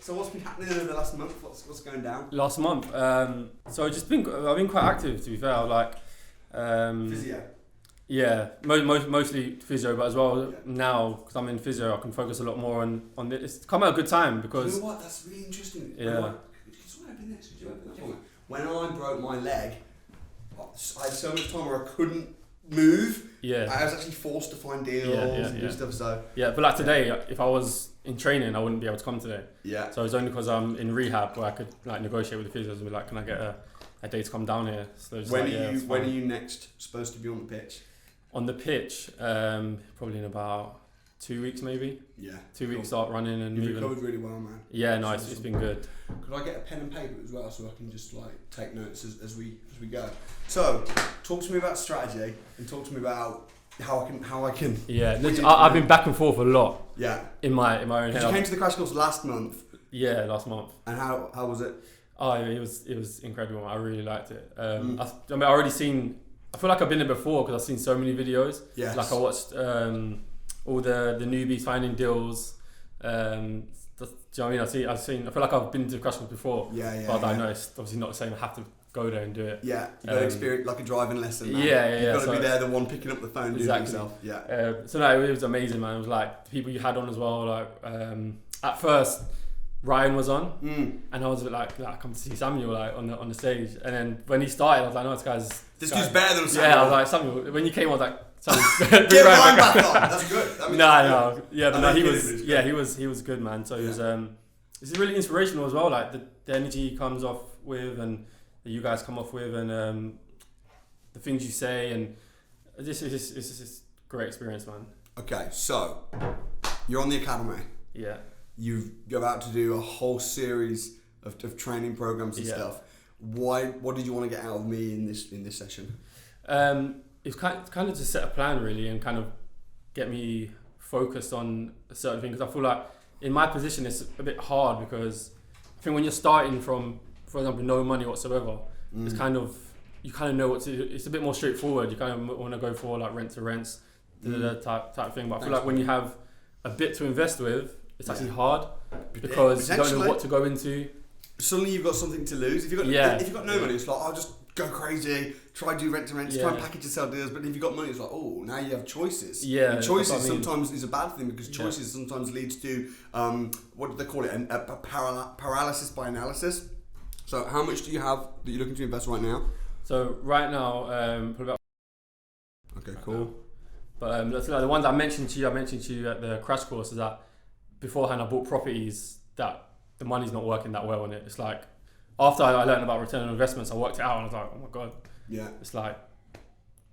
So what's been happening over the last month? What's going down? Last month, so I've been quite active, to be fair. Physio. Yeah, mostly physio, but as well now because I'm in physio, I can focus a lot more on this. It's come at a good time because You know what? That's really interesting. Yeah. When I broke my leg, I had so much time where I couldn't move. Yeah. I was actually forced to find deals and do stuff. So yeah, but like today, if I was in training, I wouldn't be able to come today. yeah. So it's only because I'm in rehab where I could like negotiate with the physios and be like, can I get a day to come down here? So it's When like, are you next supposed to be on the pitch? on the pitch? Probably in about 2 weeks, maybe. Yeah. 2 weeks, start running and You've moving. recovered really well, man. Yeah, no, it's been good. Could I get a pen and paper as well so I can just like take notes as we go? So, talk to me about strategy and talk to me about how I can. Yeah, I've been back and forth a lot. Yeah. In my own head. You came to the crash course last month. Yeah, last month. And how was it? Oh, it was incredible. I really liked it. I feel like I've been there before because I've seen so many videos. Yes. Like I watched all the newbies finding deals. Do you know what I mean? I feel like I've been to crash course before. Yeah. But I know it's obviously not the same. I have to go there and do it. Yeah, you got to experience like a driving lesson. Man. Yeah. You've got to be there, the one picking up the phone, doing it yourself. Yeah. So no, it was amazing, man. It was like the people you had on as well. Like at first, Ryan was on, and I was like, I come to see Samuel like on the stage, and then when he started, I was like, no, this guy's better than Samuel. Yeah, I was like, Samuel. When you came, I was like, Samuel, get Ryan back on. That's good. He was good, man. So he was it's really inspirational as well. Like the energy he comes off with, and that you guys come off with, and the things you say, and it's just great experience, man. Okay, so you're on the academy. Yeah. You're about to do a whole series of training programs and stuff. What did you want to get out of me in this session? It's kind of to set a plan really and kind of get me focused on a certain thing, because I feel like in my position it's a bit hard because I think when you're starting from, for example, no money whatsoever, it's kind of you kind of know what to do. It's a bit more straightforward. You kind of want to go for like rent to rents type of thing. But I feel like when you have a bit to invest with, it's actually hard because you don't know what to go into. Suddenly you've got something to lose. If you've got no money, it's like, I'll just go crazy, try and do rent to rents, try and package and sell deals. But if you've got money, it's like, oh, now you have choices. Yeah, and choices sometimes is a bad thing because choices sometimes leads to what do they call it? A paralysis by analysis. So how much do you have that you're looking to invest right now? So right now, probably about. Okay, cool. But the ones I mentioned to you at the crash course is that beforehand I bought properties that the money's not working that well on it. It's like after I learned about return on investments, I worked it out and I was like, oh my god, it's like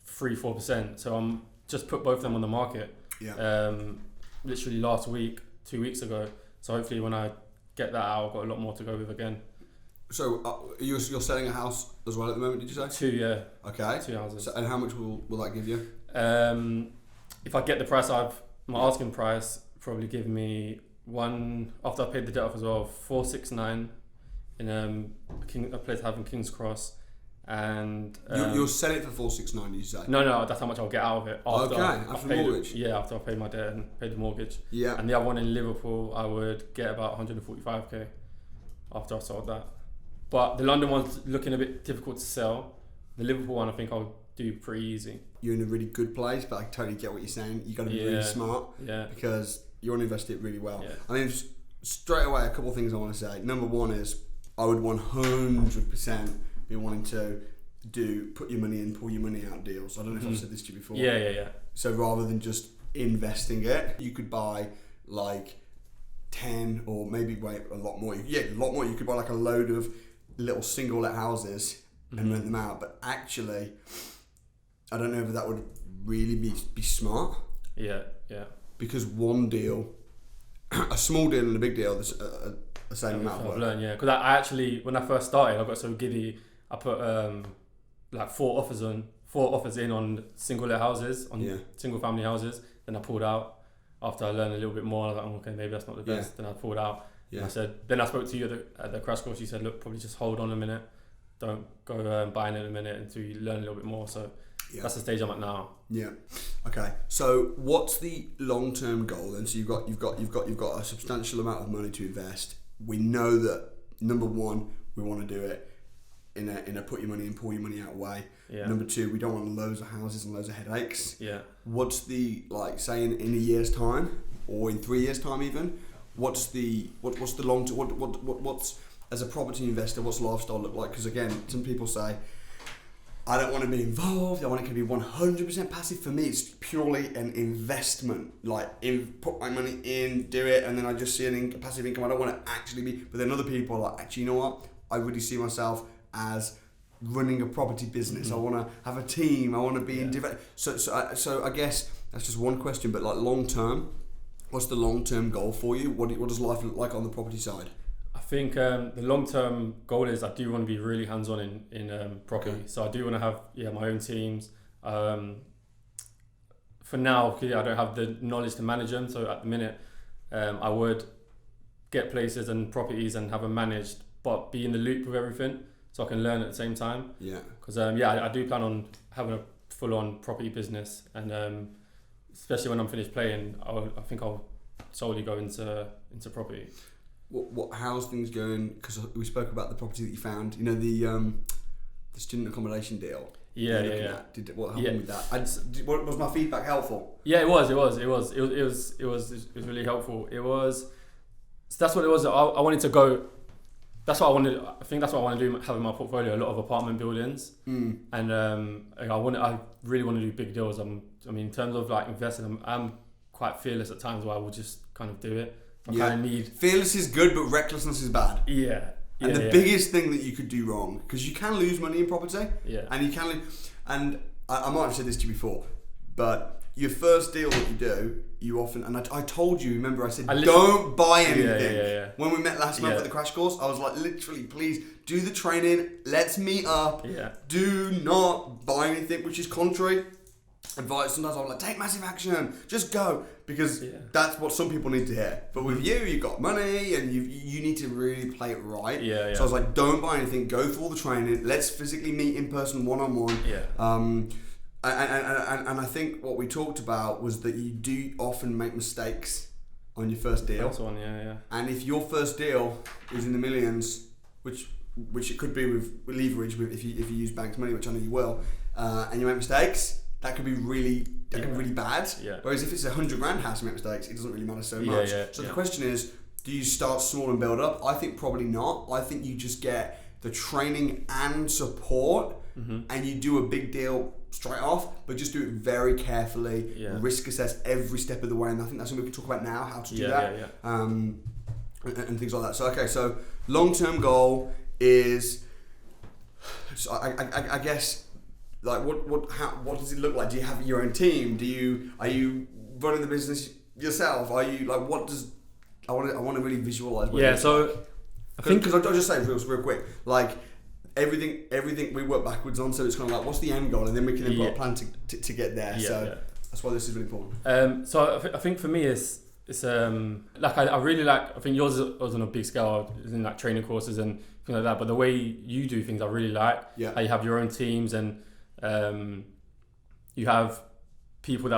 3-4%. So I'm just put both of them on the market. Literally last week, 2 weeks ago. So hopefully when I get that out, I've got a lot more to go with again. So you're selling a house as well at the moment, did you say? 2, yeah. Okay. 2 houses. So, and how much will that give you? If I get the price my asking price, probably give me one, after I paid the debt off as well, 469 in a place I have in King's Cross. And you'll sell it for 469, you say? No, that's how much I'll get out of it. After the mortgage? After I've paid my debt and paid the mortgage. Yeah. And the other one in Liverpool, I would get about 145k after I sold that. But the London one's looking a bit difficult to sell. The Liverpool one, I think I'll do pretty easy. You're in a really good place, but I totally get what you're saying. You got to be really smart because you want to invest it really well. Yeah. I mean, straight away, a couple of things I want to say. Number one is I would 100% be wanting to put your money in, pull your money out deals. I don't know if I've said this to you before. Yeah. So rather than just investing it, you could buy like 10 or maybe a lot more. Yeah, a lot more. You could buy like a load of little single let houses and rent them out. But actually, I don't know if that would really be smart. Yeah. Because one deal, a small deal and a big deal, there's the same amount of work. I've learned, because I actually, when I first started, I got so giddy. I put like 4 offers in on single let houses, on single family houses. Then I pulled out after I learned a little bit more. I was like, oh, okay, maybe that's not the best. Then I pulled out. Yeah. And then I spoke to you at the crash course. You said, look, probably just hold on a minute. Don't go buying it in a minute until you learn a little bit more. So that's the stage I'm at now. Yeah. Okay. So what's the long-term goal then? So you've got a substantial amount of money to invest. we know that number one, we want to do it in a put your money in, pull your money out way. Yeah. Number two, we don't want loads of houses and loads of headaches. Yeah. What's the, like, say in a year's time or in 3 years' time even? What's the long term? What's as a property investor? What's lifestyle look like? Because again, some people say, I don't want to be involved. I want it to be 100% passive. For me, it's purely an investment. Like, put my money in, do it, and then I just see a passive income. I don't want to actually be. But then other people are like, actually, you know what? I really see myself as running a property business. I want to have a team. I want to be in different. So I guess that's just one question. But like long term, what's the long term goal for you? What does life look like on the property side? I think the long-term goal is I do want to be really hands-on in property. Okay. So I do want to have my own teams. For now, I don't have the knowledge to manage them. So at the minute, I would get places and properties and have them managed, but be in the loop with everything so I can learn at the same time. Yeah. Because I do plan on having a full-on property business, and especially when I'm finished playing, I think I'll solely go into property. How's things going? Because we spoke about the property that you found. You know, the student accommodation deal. Yeah. What happened with that? Was my feedback helpful? Yeah, it was really helpful. So that's what it was. I wanted to go. That's what I wanted. I think that's what I want to do. Having my portfolio, a lot of apartment buildings, and I really want to do big deals. In terms of like investing, I'm quite fearless at times where I will just kind of do it. I kind of need. Fearless is good, but recklessness is bad. Yeah. And the biggest thing that you could do wrong, because you can lose money in property. Yeah. And you can, and I might have said this to you before, but your first deal that you do, you often, and I told you, remember I said, don't buy anything. Yeah. When we met last month at the crash course, I was like, literally, please do the training. Let's meet up. Yeah. Do not buy anything, which is contrary advice. Sometimes I'm like, take massive action, just go, because that's what some people need to hear. But with you've got money and you need to really play it right. Yeah. So I was like, don't buy anything, go through all the training, let's physically meet in person one-on-one. And I think what we talked about was that you do often make mistakes on your first deal. That's one, yeah. And if your first deal is in the millions, which it could be with leverage, if you use banks' money, which I know you will, and you make mistakes, that could be really bad. Yeah. Whereas if it's $100,000 house and make mistakes, it doesn't really matter so much. So the question is, do you start small and build up? I think probably not. I think you just get the training and support, and you do a big deal straight off, but just do it very carefully, risk assess every step of the way, and I think that's something we can talk about now, how to do that. And things like that. So okay, so long-term goal is, so I guess, like what does it look like? Do you have your own team? Are you running the business yourself? Are you like, what does, I want to really visualize. So I think, because I'll just say real quick, like everything we work backwards on. So it's kind of like, what's the end goal, and then we can then put a plan to get there. That's why this is really important. So I think for me it's like I really like. I think yours was on a big scale, in like training courses and things like that. But the way you do things, I really like. Yeah. How you have your own teams and you have people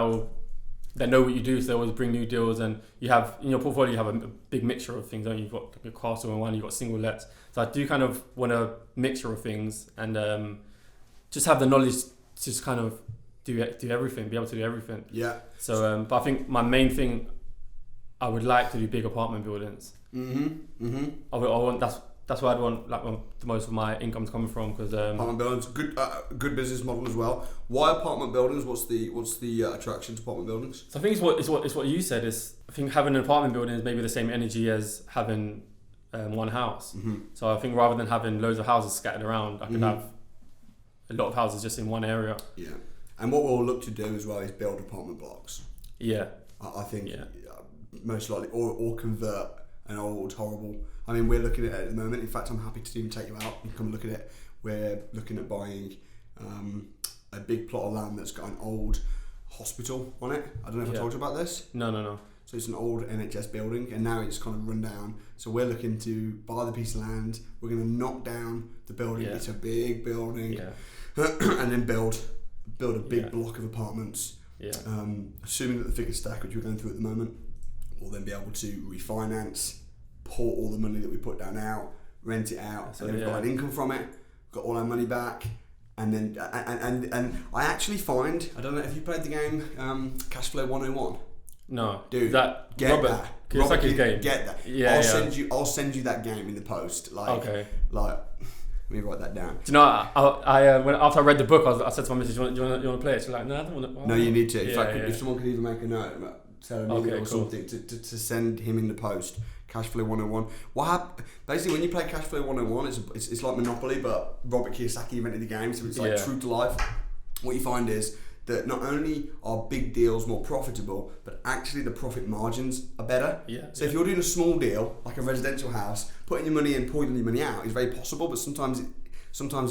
that know what you do, so they always bring new deals, and you have in your portfolio you have a big mixture of things. Don't you? You've got like a castle in one, you've got single lets. So I do kind of want a mixture of things, and just have the knowledge to just kind of do everything, be able to do everything. Yeah. So but I think my main thing, I would like to do big apartment buildings. I want that's where I'd want like the most of my income's coming from, because apartment buildings, good business model as well. Why apartment buildings? What's the attraction to apartment buildings? So I think it's what you said is, I think having an apartment building is maybe the same energy as having one house. So I think rather than having loads of houses scattered around, I could have a lot of houses just in one area. Yeah, and what we'll look to do as well is build apartment blocks. Yeah, I think most likely, or convert an old horrible. I mean, we're looking at it at the moment. In fact, I'm happy to even take you out and come look at it. We're looking at buying a big plot of land that's got an old hospital on it. I don't know if I told you about this. No. So it's an old NHS building, and now it's kind of run down. So we're looking to buy the piece of land. We're going to knock down the building. It's a big building, and then build a big block of apartments. Assuming that the figures stack, which we're going through at the moment, we'll then be able to refinance, report all the money that we put down out, rent it out, and then we've got an income from it, got all our money back. And then, and I actually find, I don't know if you played the game Cashflow 101. No, dude, that get Robert, that. It's Robert, like his game. Get that. Yeah, I'll send you that game in the post. Like, okay. Like, let me write that down. Do you know? After I read the book, I said to my missus, "Do you want to play it?" She's like, "No, I don't want to." Oh. No, you need to. In fact, if someone could even make a note, tell me or cool. something to send him in the post. Cashflow 101. Basically, when you play Cashflow 101, it's like Monopoly, but Robert Kiyosaki invented the game, so it's like true to life. What you find is that not only are big deals more profitable, but actually the profit margins are better. So if you're doing a small deal, like a residential house, putting your money in, pulling your money out is very possible, but sometimes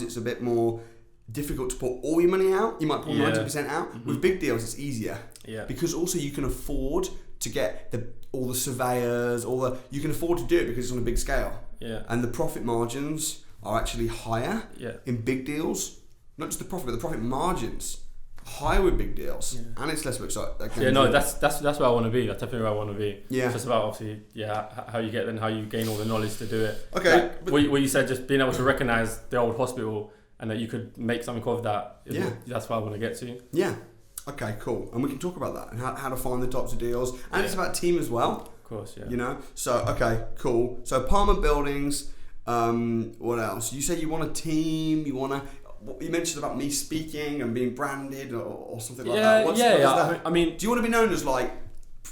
it's a bit more difficult to put all your money out. You might pull 90% out. Mm-hmm. With big deals, it's easier. Because also you can afford to get all the surveyors, you can afford to do it because it's on a big scale. And the profit margins are actually higher in big deals. Not just the profit, but the profit margins higher with big deals, and it's less work. So that's where I want to be. That's definitely where I want to be. It's just about obviously, how you get and how you gain all the knowledge to do it. Okay, like, what you said, just being able to recognize the old hospital and that you could make something of that. That's what I want to get to. Okay, cool. And we can talk about that and how to find the types of deals, and it's about team as well. Of course, You know. So okay, cool. So apartment buildings. What else? You say you want a team. You mentioned about me speaking and being branded or something like that. What is that? I mean, do you want to be known as like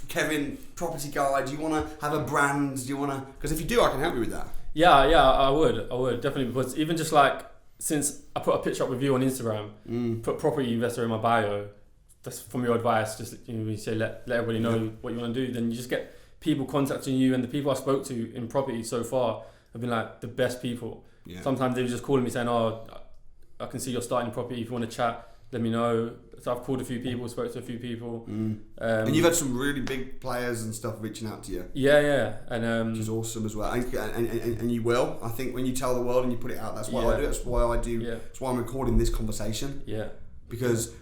Kevin Property Guy? Do you want to have a brand? Do you want to? Because if you do, I can help you with that. I would definitely, because even just like, since I put a picture up with you on Instagram, put property investor in my bio. That's from your advice. Just you say let everybody know what you want to do. Then you just get people contacting you, and the people I spoke to in property so far have been like the best people. Sometimes they were just calling me saying, "Oh, I can see you're starting property. If you want to chat, let me know." So I've called a few people, spoke to a few people. And you've had some really big players and stuff reaching out to you. And which is awesome as well. And you will. I think when you tell the world and you put it out, that's why I do it. That's why I do. That's why I'm recording this conversation. Because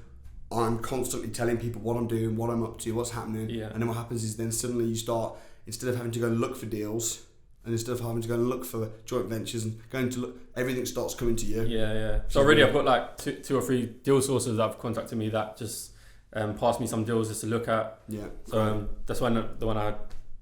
I'm constantly telling people what I'm doing, what I'm up to, what's happening. And then what happens is then suddenly you start, instead of having to go and look for deals, and instead of having to go and look for joint ventures and going to look, everything starts coming to you. So already I've got like two or three deal sources that have contacted me that just passed me some deals just to look at. So that's when the one I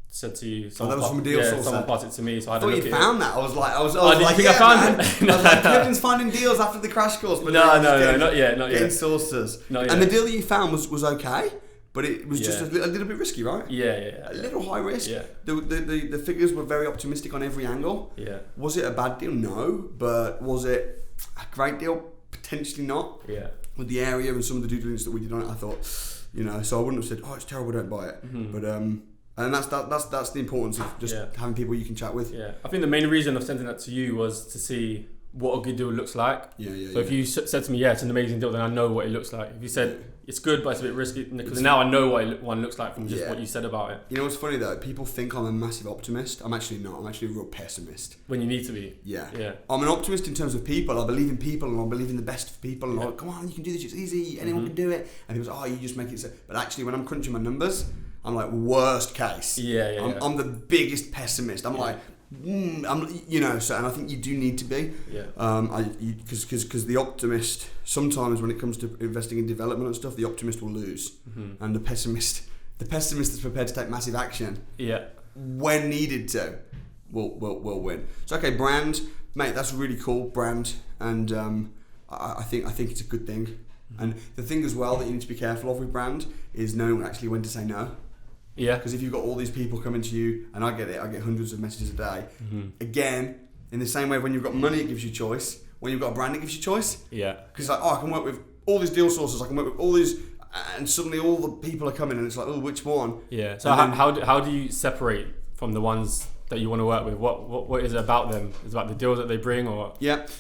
said to you. That was from a deal source. Someone passed it to me, so I had to look at it. I thought you found that. I was like, I was like, Kevin's finding deals after the crash course. But no, not yet. Getting sources. And the deal that you found was okay. But it was just a little bit risky, right? A little high risk. The figures were very optimistic on every angle. Was it a bad deal? No. But was it a great deal? Potentially not. With the area and some of the due diligence that we did on it, I thought, so I wouldn't have said, "Oh, it's terrible, don't buy it." But and that's the importance of just having people you can chat with. I think the main reason of sending that to you was to see what a good deal looks like. So if you said to me, it's an amazing deal, then I know what it looks like. If you said it's good, but it's a bit risky, because now I know what one looks like from just what you said about it. You know what's funny though? People think I'm a massive optimist. I'm actually not. I'm actually a real pessimist. When you need to be. I'm an optimist in terms of people. I believe in people, and I believe in the best of people. And I'm like, come on, you can do this. It's easy. Anyone can do it. And people say, "Oh, you just make it so." But actually, when I'm crunching my numbers, I'm like, worst case. I'm the biggest pessimist. I'm like, so, and I think you do need to be. Because the optimist, sometimes when it comes to investing in development and stuff, the optimist will lose, and the pessimist that's prepared to take massive action, when needed to, will win. So okay, brand, mate, that's really cool, brand, and I think it's a good thing. And the thing as well that you need to be careful of with brand is knowing actually when to say no. Because if you've got all these people coming to you, and I get hundreds of messages a day. Again, in the same way, when you've got money, it gives you choice. When you've got a brand, it gives you choice. Because like, I can work with all these deal sources. I can work with all these, and suddenly all the people are coming, and it's like, which one? So how do you separate from the ones that you want to work with? What is it about them? Is it about the deals that they bring, or?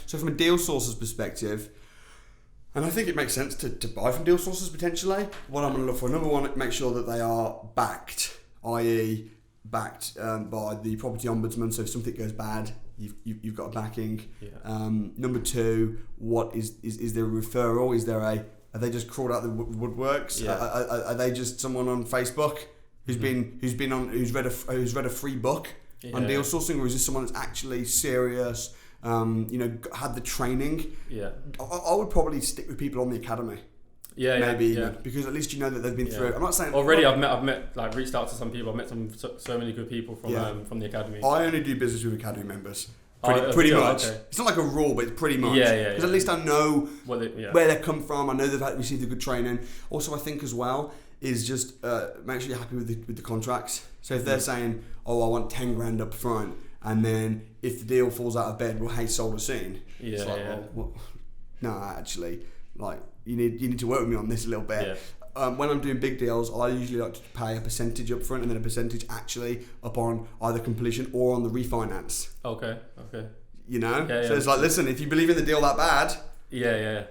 So from a deal sources perspective. And I think it makes sense to buy from deal sources potentially. What I'm going to look for, number one, make sure that they are backed, i.e. backed by the property ombudsman. So if something goes bad, you've got a backing. Number two, what is there a referral? Is there are they just crawled out the woodworks? Are they just someone on Facebook who's read a free book on deal sourcing, or is this someone that's actually serious? Had the training. Yeah. I would probably stick with people on the academy. Maybe because at least you know that they've been through it. I'm not saying already. I've met like reached out to some people. I've met so many good people from the academy. I only do business with academy members. Pretty much. Okay. It's not like a rule, but it's pretty much. Because at least I know where they come from. I know they've received the good training. Also, I think as well is just make sure you're happy with the contracts. So if they're saying, "Oh, I want 10 grand up front," and then if the deal falls out of bed, well, hey, sold a scene. It's like, well, no, actually, like you need to work with me on this a little bit. Yeah. When I'm doing big deals, I usually like to pay a percentage up front and then a percentage actually upon either completion or on the refinance. Okay. You know? So it's like, listen, if you believe in the deal that bad, then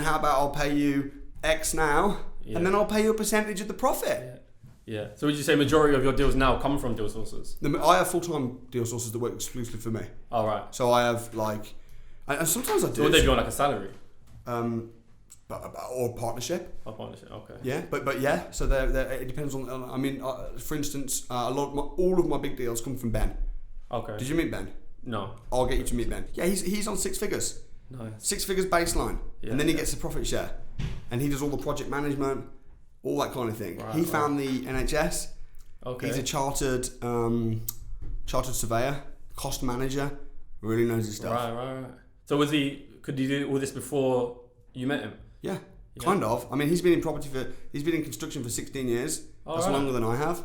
how about I'll pay you X now and then I'll pay you a percentage of the profit. Yeah. So would you say majority of your deals now come from deal sources? I have full-time deal sources that work exclusively for me. Oh, right. So I have and sometimes I do. So would they be on like a salary? Or partnership. Okay. Yeah, but yeah. So it depends on. I mean, for instance, all of my big deals come from Ben. Okay. Did you meet Ben? No. I'll get you to meet Ben. Yeah, he's on 6 figures. Nice. 6 figures baseline, and then he gets a profit share, and he does all the project management, all that kind of thing. Right, he found the NHS. Okay. He's a chartered surveyor, cost manager. Really knows his stuff. Right. So could he do all this before you met him? Yeah, kind of. I mean, he's been in construction for 16 years. That's longer than I have.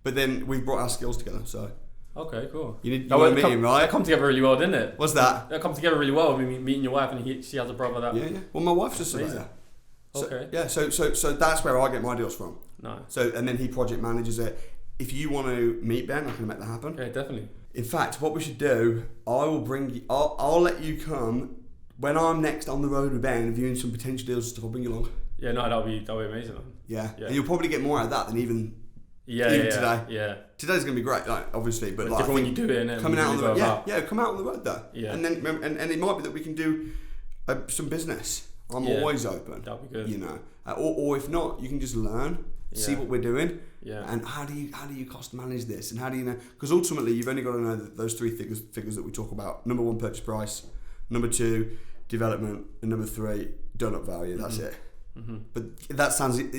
But then we've brought our skills together, so. Okay, cool. You want to meet him, right? That come together really well, didn't it? What's that? That come together really well. Meeting your wife, and she has a brother that. Yeah. Well, my wife's a surveyor. Okay. Yeah. So that's where I get my deals from. Nice. So and then he project manages it. If you want to meet Ben, I can make that happen. Yeah, definitely. In fact, what we should do, I will bring you. I'll let you come when I'm next on the road with Ben, viewing some potential deals and stuff. I'll bring you along. Yeah, no, that'll be amazing. Man. Yeah. And you'll probably get more out of that than even today. Yeah. Today's gonna be great, obviously, but different when you do it and coming out on the road. Yeah, come out on the road though. Yeah. And then and it might be that we can do some business. I'm always open. That'd be good. You know, or if not, you can just learn, see what we're doing. Yeah. And how do you cost manage this, and how do you know? Because ultimately, you've only got to know those 3 figures that we talk about. Number 1, purchase price. Number 2, development, and number 3, done up value. That's it. Mm-hmm. But it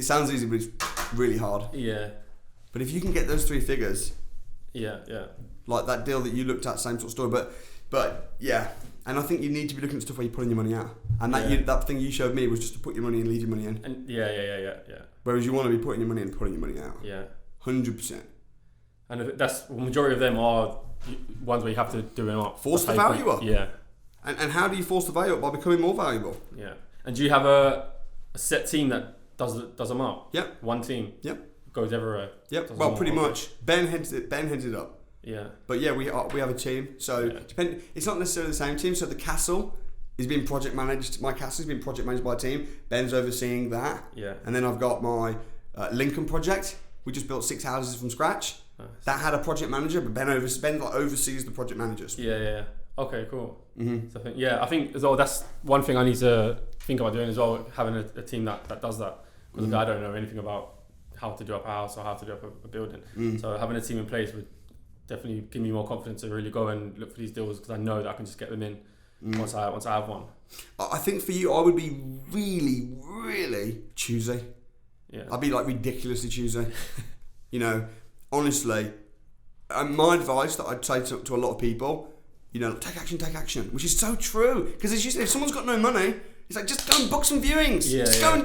sounds easy, but it's really hard. Yeah. But if you can get those 3 figures, yeah, like that deal that you looked at, same sort of story. But yeah, and I think you need to be looking at stuff where you're pulling your money out, and that thing you showed me was just to put your money in, leave your money in. And yeah. Whereas you want to be putting your money in, and pulling your money out. Yeah. 100%. And the majority of them are ones where you have to do it up. Force the value up. Yeah. And how do you force the value up? By becoming more valuable. Yeah. And do you have a set team that does them up? Yep. One team. Yep. Goes everywhere. Yep. Well, pretty much. Ben heads it up. Yeah. But yeah, we have a team. So it's not necessarily the same team. So the castle is being project managed. My castle is being project managed by a team. Ben's overseeing that. Yeah. And then I've got my Lincoln project. We just built 6 houses from scratch. Nice. That had a project manager, but Ben oversees the project managers. Yeah. Okay, cool. Mm-hmm. So I think as well, that's one thing I need to think about doing as well, having a team that does that. Because I don't know anything about how to do up a house or how to do up a building. So having a team in place would definitely give me more confidence to really go and look for these deals, because I know that I can just get them in once I have one. I think for you, I would be really, really choosy. Yeah. I'd be like ridiculously choosy. You know, honestly, and my advice that I'd say to a lot of people, you know, take action, which is so true. Because as you said, if someone's got no money, it's like, just go and book some viewings. Go and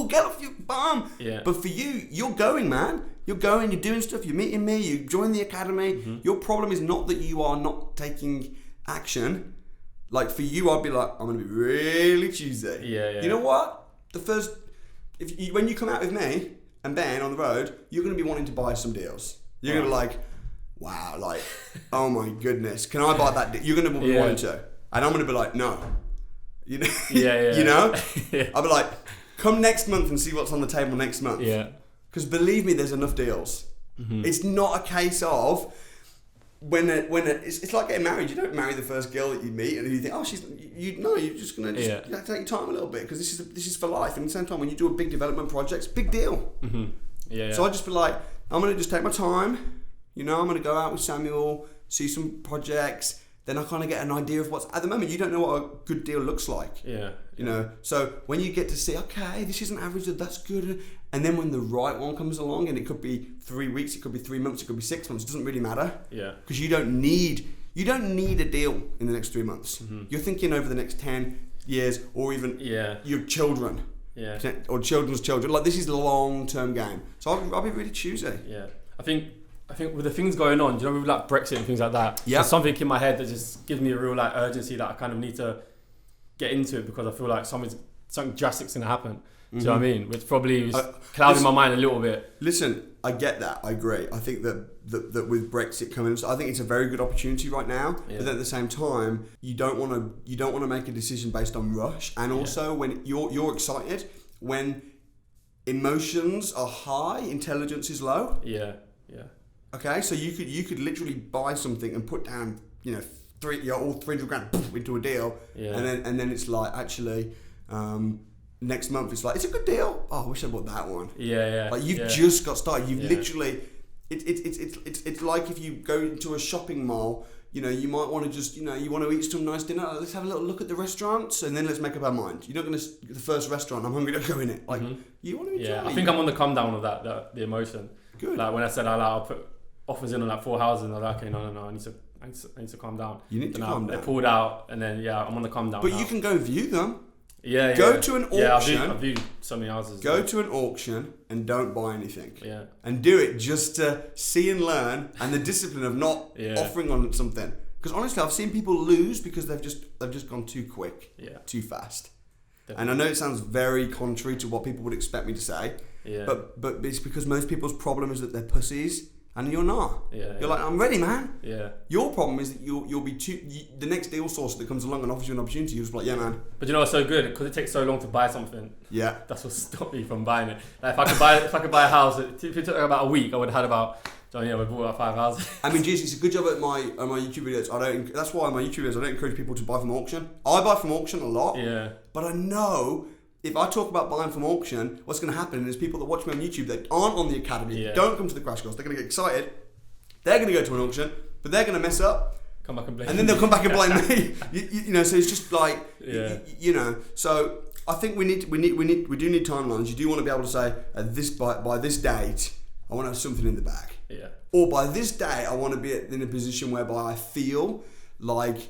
get off your bum. Yeah. But for you, you're going, man. You're going, you're doing stuff, you're meeting me, you join the academy. Mm-hmm. Your problem is not that you are not taking action. Like for you, I'd be like, I'm going to be really choosy. Yeah. You know what? When you come out with me and Ben on the road, you're going to be wanting to buy some deals. You're going to be like, wow, like, oh my goodness, can I buy that? You're going to be wanting to. And I'm going to be like, no. You know? You know? I'll be like, come next month and see what's on the table next month. Yeah. Because believe me, there's enough deals. Mm-hmm. It's not a case of it's like getting married. You don't marry the first girl that you meet and you think, oh, you're just gonna you have to take your time a little bit, because this is for life. And at the same time, when you do a big development project, it's a big deal. Mm-hmm. Yeah. So I just be like, I'm gonna just take my time, You know, I'm going to go out with Samuel, see some projects. Then I kind of get an idea of what's, at the moment, you don't know what a good deal looks like. Yeah. You know, so when you get to see, okay, this isn't average, that's good. And then when the right one comes along, and it could be 3 weeks, it could be 3 months, it could be 6 months, it doesn't really matter. Yeah. Because you don't need a deal in the next 3 months. Mm-hmm. You're thinking over the next 10 years, or even your children. Yeah. Or children's children. Like, this is a long-term game. So I'll be really choosy. Yeah. I think with the things going on, do you know, with like Brexit and things like that, there's something in my head that just gives me a real like urgency that I kind of need to get into it, because I feel like something drastic's going to happen. Do you know what I mean? Which probably is clouding my mind a little bit. Listen, I get that. I agree. I think that with Brexit coming, so I think it's a very good opportunity right now. Yeah. But then at the same time, you don't want to make a decision based on rush. And also, when you're excited, when emotions are high, intelligence is low. Yeah. Yeah. Okay, so you could literally buy something and put down, you know, all 300 grand into a deal, and then it's like, actually, next month it's like, it's a good deal. Oh, I wish I bought that one. Yeah. Like, you've just got started. You've literally, it's like if you go into a shopping mall, you know, you might want to just, you know, you want to eat some nice dinner. Let's have a little look at the restaurants, and then let's make up our mind. You're not going to the first restaurant, I'm hungry, don't go in it. Like, you want to enjoy. Yeah, I think I'm on the come down of that, the emotion. Good. Like when I said I'll put offers in on like 4 houses, and I was like, okay, no, I need to calm down. You need to calm down. They pulled out, and then I'm on the calm down. But now. You can go view them. Yeah. Go to an auction. Yeah, I've viewed so many houses. Go to an auction and don't buy anything. Yeah. And do it just to see and learn, and the discipline of not offering on something. Because honestly, I've seen people lose because they've just gone too quick, too fast. Definitely. And I know it sounds very contrary to what people would expect me to say. Yeah. But it's because most people's problem is that they're pussies. And you're not. You're like, I'm ready, man. Yeah. Your problem is that you'll be the next deal source that comes along and offers you an opportunity, you're just like, yeah, man. But you know what's so good? Because it takes so long to buy something. Yeah. That's what stopped me from buying it. Like if I could buy a house, if it took about a week, I would have had about. We bought about 5 houses. I mean, geez, it's a good job at my YouTube videos. That's why on my YouTube videos I don't encourage people to buy from auction. I buy from auction a lot. Yeah. But I know. If I talk about buying from auction, what's going to happen is people that watch me on YouTube that aren't on the academy, don't come to the crash course, they're going to get excited. They're going to go to an auction, but they're going to mess up. Come back and blame. And then they'll come back and blame me. You know, so it's just like, you know. So I think we do need timelines. You do want to be able to say by this date, I want to have something in the bag. Yeah. Or by this day, I want to be in a position whereby I feel like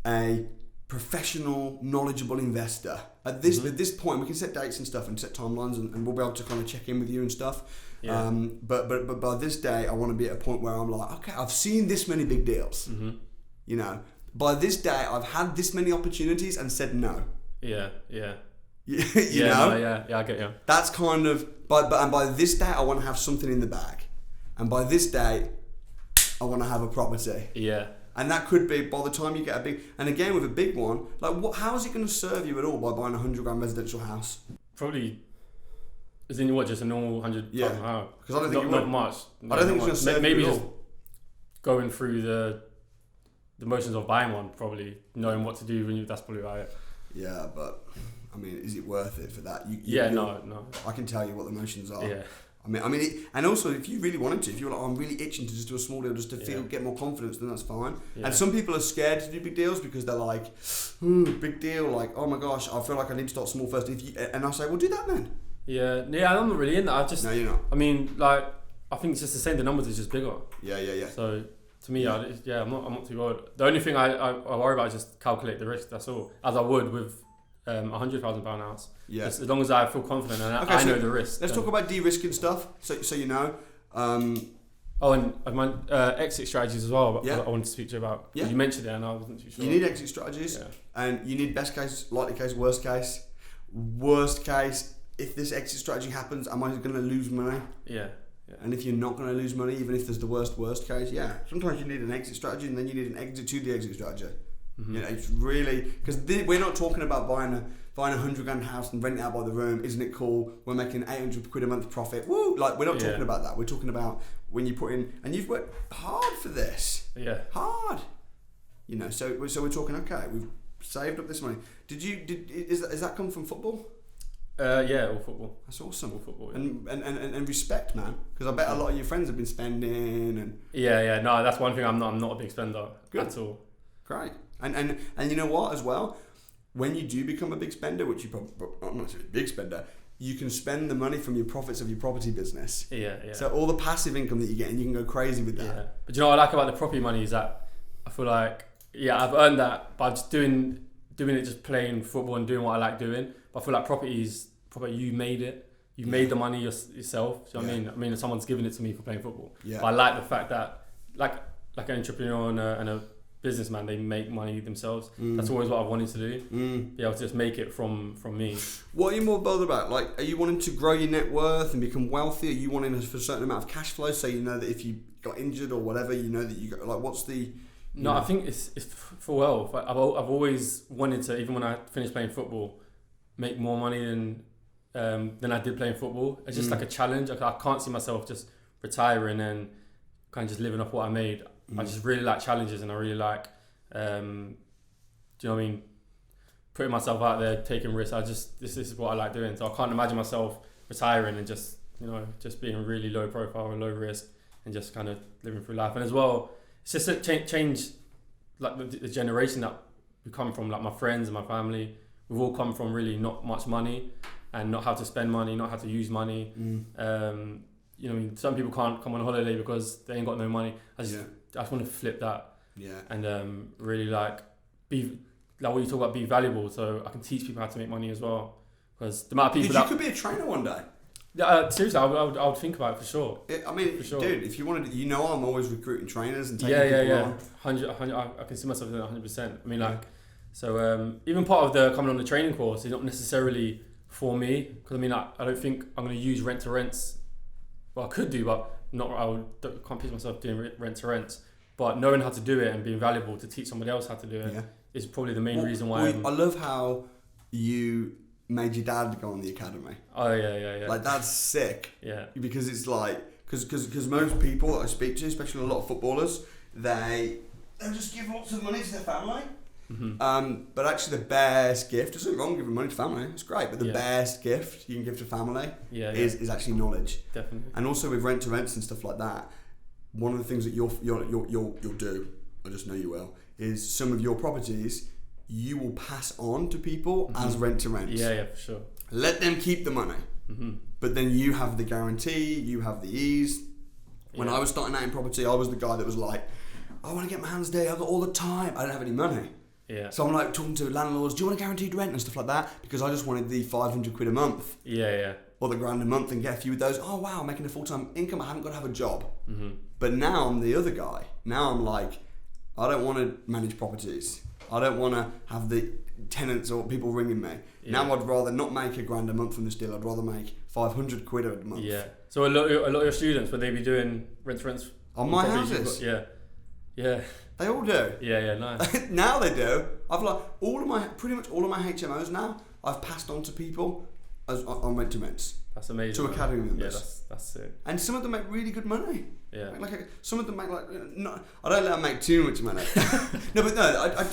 a professional, knowledgeable investor. At this point, we can set dates and stuff and set timelines, and we'll be able to kind of check in with you and stuff. Yeah. But by this day, I want to be at a point where I'm like, okay, I've seen this many big deals. Mm-hmm. You know, by this day, I've had this many opportunities and said no. Yeah. you know? No, I get you. That's kind of, and by this day, I want to have something in the bag. And by this day, I want to have a property. Yeah. And that could be by the time you get a big, and again with a big one, like how is it going to serve you at all by buying a 100 grand residential house? Probably, is in what, just a normal 100,000 house? Because I don't think not much. I don't think it's going to serve maybe you at just all. Going through the motions of buying one, probably knowing what to do. That's probably about it. Yeah, but I mean, is it worth it for that? No. I can tell you what the motions are. Yeah. I mean, and also if you really wanted to, if you were like, I'm really itching to just do a small deal just to get more confidence, then that's fine. Yeah. And some people are scared to do big deals because they're like, big deal, like, oh my gosh, I feel like I need to start small first. And I say, well, do that then. Yeah, I'm not really in that. No, you're not. I mean, like, I think it's just the same. The numbers is just bigger. Yeah. So to me, I'm not too worried. The only thing I worry about is just calculate the risk. That's all, as I would with £100,000 house. Yeah. Just as long as I feel confident and I know the risk. Let's talk about de-risking stuff. So you know. And my exit strategies as well. I wanted to speak to you about. Yeah. You mentioned it, and I wasn't too sure. You need exit strategies, and you need best case, likely case, worst case. Worst case, if this exit strategy happens, am I going to lose money? Yeah. And if you're not going to lose money, even if there's the worst case, sometimes you need an exit strategy, and then you need an exit to the exit strategy. Mm-hmm. You know, it's really because we're not talking about buying a 100 grand house and renting it out by the room. Isn't it cool? We're making 800 quid a month profit. Woo! Like, we're not talking about that. We're talking about when you put in, and you've worked hard for this. Yeah. Hard. You know, so we're talking. Okay, we've saved up this money. Is that come from football? Yeah, all football. That's awesome. All football. Yeah. And respect, man, because I bet a lot of your friends have been spending and. Yeah. No, that's one thing. I'm not a big spender at all. Great. And you know what as well? When you do become a big spender, which you probably, I'm not a big spender, you can spend the money from your profits of your property business. Yeah. So all the passive income that you get, and you can go crazy with that. Yeah. But you know what I like about the property money is that I feel like, I've earned that by just doing it, just playing football and doing what I like doing. But I feel like property, you made it. You made the money yourself. Do you know what I mean? I mean, someone's given it to me for playing football. Yeah. But I like the fact that, like an entrepreneur and a businessman, they make money themselves. That's always what I've wanted to do. Be able to just make it from me. What are you more bothered about? Like, are you wanting to grow your net worth and become wealthy? Are you wanting a certain amount of cash flow, so you know that if you got injured or whatever, you know that you got, like, what's the... No, I think it's for wealth. I've always wanted to, even when I finished playing football, make more money than I did playing football. It's just like a challenge. I can't see myself just retiring and kind of just living off what I made. I just really like challenges, and I really like, do you know what I mean? Putting myself out there, taking risks. This is what I like doing. So I can't imagine myself retiring and just being really low profile and low risk and just kind of living through life. And as well, it's just a change, like the generation that we come from, like my friends and my family. We've all come from really not much money and not how to spend money, not how to use money. You know, I mean, some people can't come on holiday because they ain't got no money. I just want to flip that. Yeah. And really be like what you talk about, be valuable, so I can teach people how to make money as well. Because the amount of people you could be a trainer one day. Seriously, I would think about it for sure. I mean, for sure. Dude, if you wanted, I'm always recruiting trainers and taking people on. 100, I can see myself doing 100%. I mean, so even part of the coming on the training course is not necessarily for me, because I mean, I don't think I'm going to use rent to rents. Well, I could do, but can't picture myself doing rent to rents. But knowing how to do it and being valuable to teach somebody else how to do it is probably the main reason why. I love how you made your dad go on the academy. Oh yeah. Like, that's sick. Yeah. Because it's like, because most people I speak to, especially a lot of footballers, they'll just give lots of money to their family. But actually the best gift, there's nothing wrong giving money to family, it's great, but the best gift you can give to family is actually knowledge. Definitely. And also with rent to rents and stuff like that, one of the things that you'll do, I just know you will, is some of your properties you will pass on to people as rent to rents. Yeah, for sure. Let them keep the money, but then you have the guarantee, you have the ease. When I was starting out in property, I was the guy that was like, I want to get my hands dirty, I've got all the time, I don't have any money. Yeah. So I'm like talking to landlords, do you want a guaranteed rent and stuff like that? Because I just wanted the 500 quid a month. Yeah. Or the grand a month and get a few of those. Oh wow, I'm making a full-time income, I haven't got to have a job. But now I'm the other guy. Now I'm like, I don't want to manage properties. I don't want to have the tenants or people ringing me. Now I'd rather not make a grand a month from this deal. I'd rather make 500 quid a month. Yeah. So a lot of your students, would they be doing rents on my houses? Yeah. They all do. Yeah, nice. Now they do. I've pretty much all of my HMOs now, I've passed on to people on rent to rents. That's amazing. To academy members. Yeah, that's it. And some of them make really good money. Yeah. Some of them make I don't let them make too much money.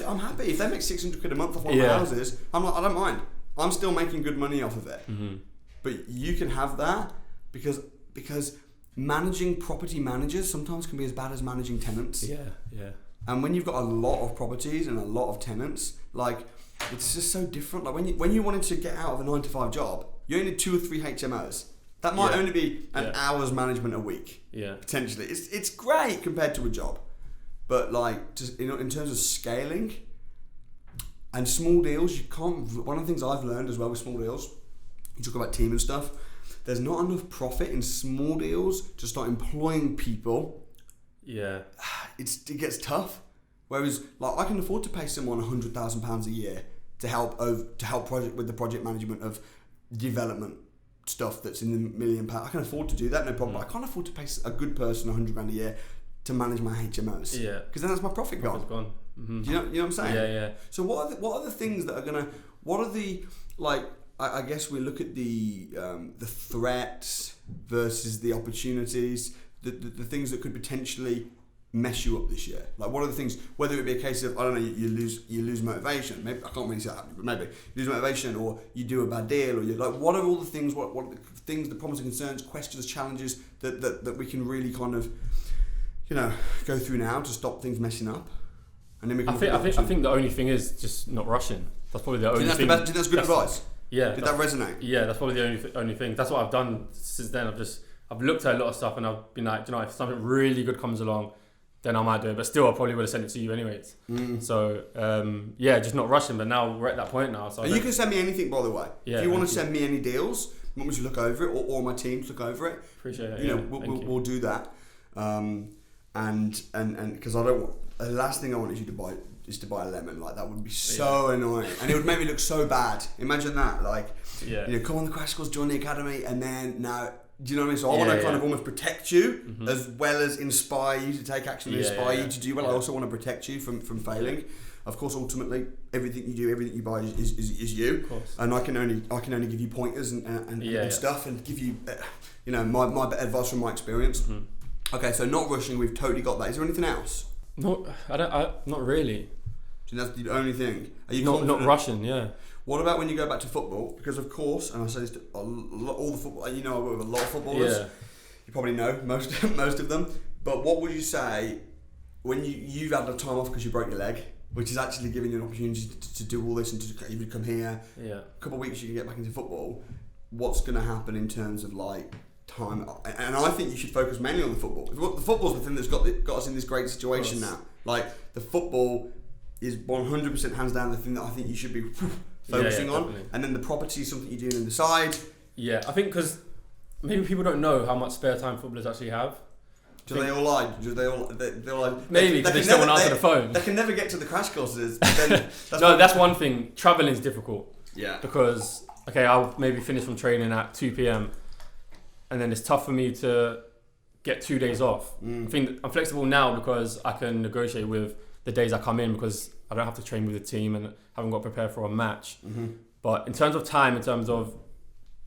I'm happy if they make 600 quid a month off one of my houses. I'm like, I don't mind. I'm still making good money off of it. But you can have that because managing property managers sometimes can be as bad as managing tenants. Yeah. And when you've got a lot of properties and a lot of tenants, like, it's just so different. Like when you wanted to get out of a 9-to-5 job, you only need 2 or 3 HMOs. That might only be an hour's management a week. Yeah. Potentially. It's great compared to a job. But like, just in terms of scaling and small deals, you can't. One of the things I've learned as well with small deals, you talk about team and stuff, there's not enough profit in small deals to start employing people. Yeah. It gets tough. Whereas, like, I can afford to pay someone £100,000 a year to help with the project management of development stuff that's in the £1 million. I can afford to do that, no problem. But I can't afford to pay a good person £100,000 a year to manage my HMOs. Yeah. Because then that's my profit gone. Do you know what I'm saying? Yeah. So what are the things that are gonna? What are the, like? I guess we look at the threats versus the opportunities, the things that could potentially mess you up this year? Like, what are the things, whether it be a case of, I don't know, you lose motivation, maybe, I can't really see that happening, but maybe you lose motivation, or you do a bad deal, or you're like, what are all the things, what are the things, the problems and concerns, questions, challenges that we can really kind of, you know, go through now to stop things messing up? And then we can I think the only thing is just not rushing. That's probably the only thing. Do you think that's good advice? Yeah. Did that resonate? Yeah, that's probably the only thing. That's what I've done since then. I've looked at a lot of stuff and I've been like, you know, if something really good comes along, then I might do it. But still, I probably would have sent it to you anyways. So, just not rushing. But now we're at that point now. So and you can send me anything, by the way. Yeah, if you want to send me any deals, you want me to look over it, or my team to look over it. Appreciate it. You know, we'll do that. And because I don't want, the last thing I want you to buy is to buy a lemon. Like, that would be so annoying, and it would make me look so bad. Imagine that. Like, you know, come on the crash course, join the academy, and then now, do you know what I mean? So I want to kind of almost protect you, as well as inspire you to take action, and inspire you to do well. I also want to protect you from failing. Of course, ultimately, everything you do, everything you buy is you. Of course. And I can only give you pointers and stuff, and give you, you know, my advice from my experience. Okay, so not rushing, we've totally got that. Is there anything else? Not really. So that's the only thing. Are you not rushing? Yeah. What about when you go back to football? Because of course, and I say this to all the football. You know, I work with a lot of footballers. Yeah. You probably know most of them. But what would you say when you've had the time off because you broke your leg, which is actually giving you an opportunity to do all this and to even come here? Yeah. A couple of weeks you can get back into football. What's going to happen in terms of like time? And I think you should focus mainly on the football. The football's the thing that's got us in this great situation now. Like, the football is 100% hands down the thing that I think you should be focusing on, and then the property is something you're doing on the side. Yeah, I think because maybe people don't know how much spare time footballers actually have. They all lie? They're like, maybe because they still want to answer the phone. They can never get to the crash courses. But then that's one thing. Traveling is difficult. Yeah. Because I'll maybe finish from training at 2 p.m. and then it's tough for me to get 2 days off. I think I'm flexible now because I can negotiate with the days I come in, because I don't have to train with the team and haven't got to prepare for a match. But in terms of time, in terms of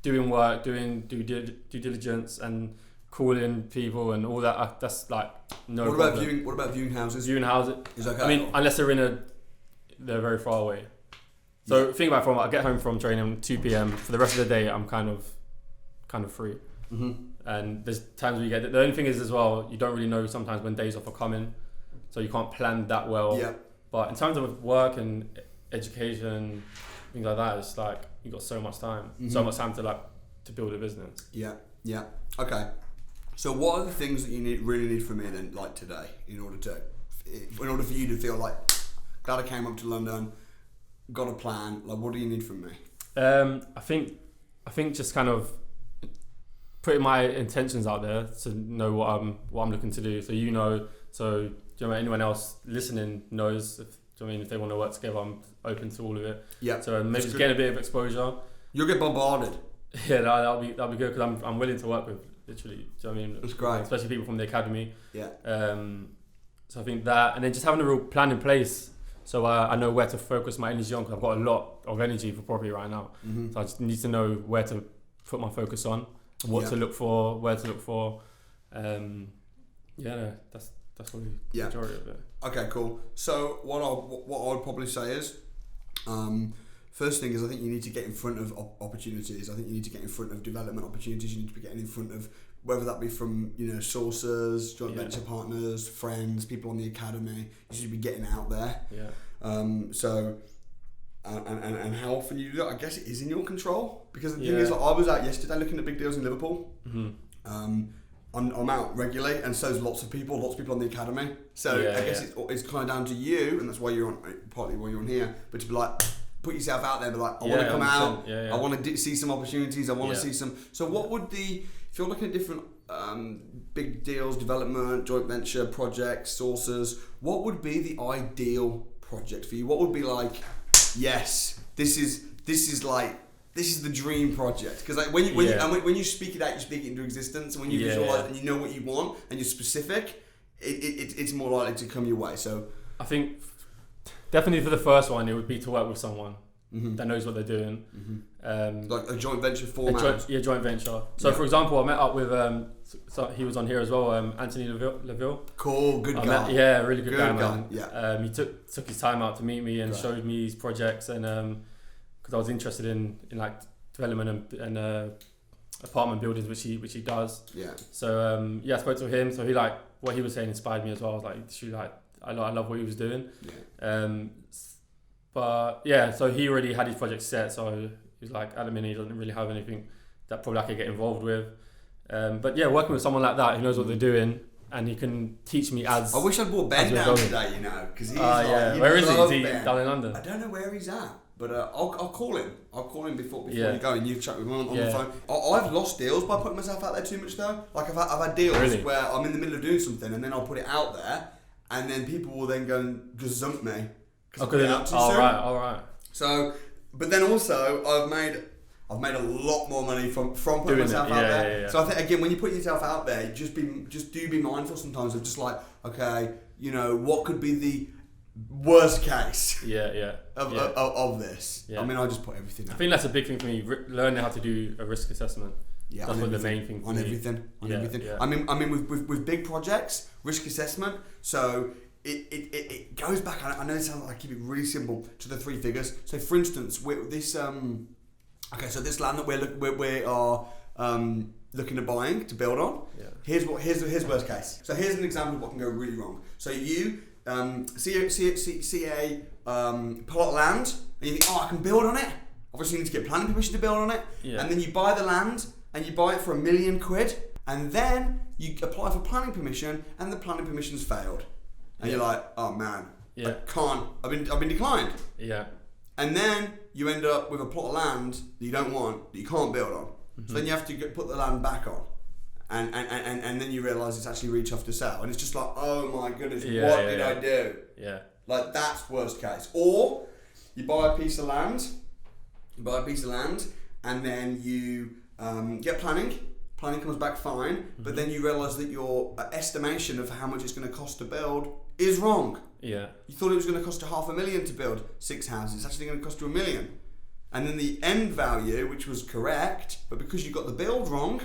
doing work, doing due diligence and calling people and all that, that's like no problem. What about viewing houses? Viewing houses is okay. I mean, unless they're very far away. So think about it, I get home from training 2 p.m. For the rest of the day, I'm kind of free. And there's times where you get the only thing is as well, you don't really know sometimes when days off are coming. So you can't plan that well. Yeah. But in terms of work and education, things like that, it's like you've got so much time. So much time to build a business. Yeah. Yeah. Okay. So what are the things that you really need from me then, like today, in order for you to feel like, glad I came up to London, got a plan, like what do you need from me? I think just kind of putting my intentions out there to know what I'm looking to do. So so do you know, anyone else listening knows if they want to work together, I'm open to all of it. Yeah. So maybe just get a bit of exposure. You'll get bombarded. Yeah, that'll be good because I'm willing to work with literally. Do you know what I mean? That's great. Especially people from the academy. Yeah. So I think that, and then just having a real plan in place, so I know where to focus my energy on, because I've got a lot of energy for property right now. So I just need to know where to put my focus on, what to look for, where to look for. That's probably the majority of it. Okay, cool. So what I would probably say is, first thing is, I think you need to get in front of opportunities. I think you need to get in front of development opportunities. You need to be getting in front of, whether that be from, you know, sources, joint venture partners, friends, people on the academy. You should be getting out there. Yeah. So, and how often you do that, I guess it is in your control. Because the thing is, like, I was out yesterday looking at big deals in Liverpool. I'm out regularly, and so is lots of people on the academy. So I guess it's kind of down to you, and that's why partly why you're on here. But to be like, put yourself out there, but like, I want to come out. I want to see some opportunities. I want to see some. So what would if you're looking at different big deals, development, joint venture projects, sources, what would be the ideal project for you? What would be like, yes, this is the dream project? Because like when you speak it out, you speak it into existence. And when you visualize and you know what you want and you're specific, it's more likely to come your way. So I think definitely for the first one, it would be to work with someone. that knows what they're doing. Like a joint venture format. Joint venture. So for example, I met up with so he was on here as well, Anthony Leville. Cool, good guy. Really good guy, man. Yeah. He took his time out to meet me and showed me his projects, and because I was interested in like development and apartment buildings, which he does. Yeah. So I spoke to him. So he like what he was saying inspired me as well. I was like, I love what he was doing. Yeah. But yeah, so he already had his project set. So he was like, at the minute he doesn't really have anything that probably I could get involved with. But yeah, working with someone like that who knows what they're doing and he can teach me as. I wish I'd brought Ben down today, you know, because he's where is he? Is he down in London? I don't know where he's at. But I'll call him. I'll call him before you go, and you chat with him on the phone. I've lost deals by putting myself out there too much though. Like I've had deals where I'm in the middle of doing something, and then I'll put it out there, and then people will then go and gazump me because I put it out too soon. All right. So, but then also I've made a lot more money from putting myself out there. Yeah. So I think again, when you put yourself out there, just do be mindful sometimes of just like, okay, you know, what could be the worst case of this. I mean, I just put everything out. I think that's a big thing for me, learning how to do a risk assessment. Yeah, that's what the main thing for me. Everything. Yeah. I mean with big projects, risk assessment, so it goes back, I know it sounds like I keep it really simple, to the 3 figures. So for instance, this so this land that we are looking at buying to build on, here's worst case. So here's an example of what can go really wrong. So you see a plot of land and you think, I can build on it. Obviously you need to get planning permission to build on it. And then you buy the land and you buy it for £1 million, and then you apply for planning permission and the planning permission's failed. And you're like, oh man, I can't, I've been declined. Yeah. And then you end up with a plot of land that you don't want, that you can't build on. So then you have to put the land back on. And then you realise it's actually really tough to sell. And it's just like, oh my goodness, what did I do? Yeah. Like that's worst case. Or you buy a piece of land, and then you get planning. Planning comes back fine, but then you realise that your estimation of how much it's going to cost to build is wrong. Yeah. You thought it was going to cost you £500,000 to build 6 houses. It's actually going to cost you £1 million. And then the end value, which was correct, but because you got the build wrong,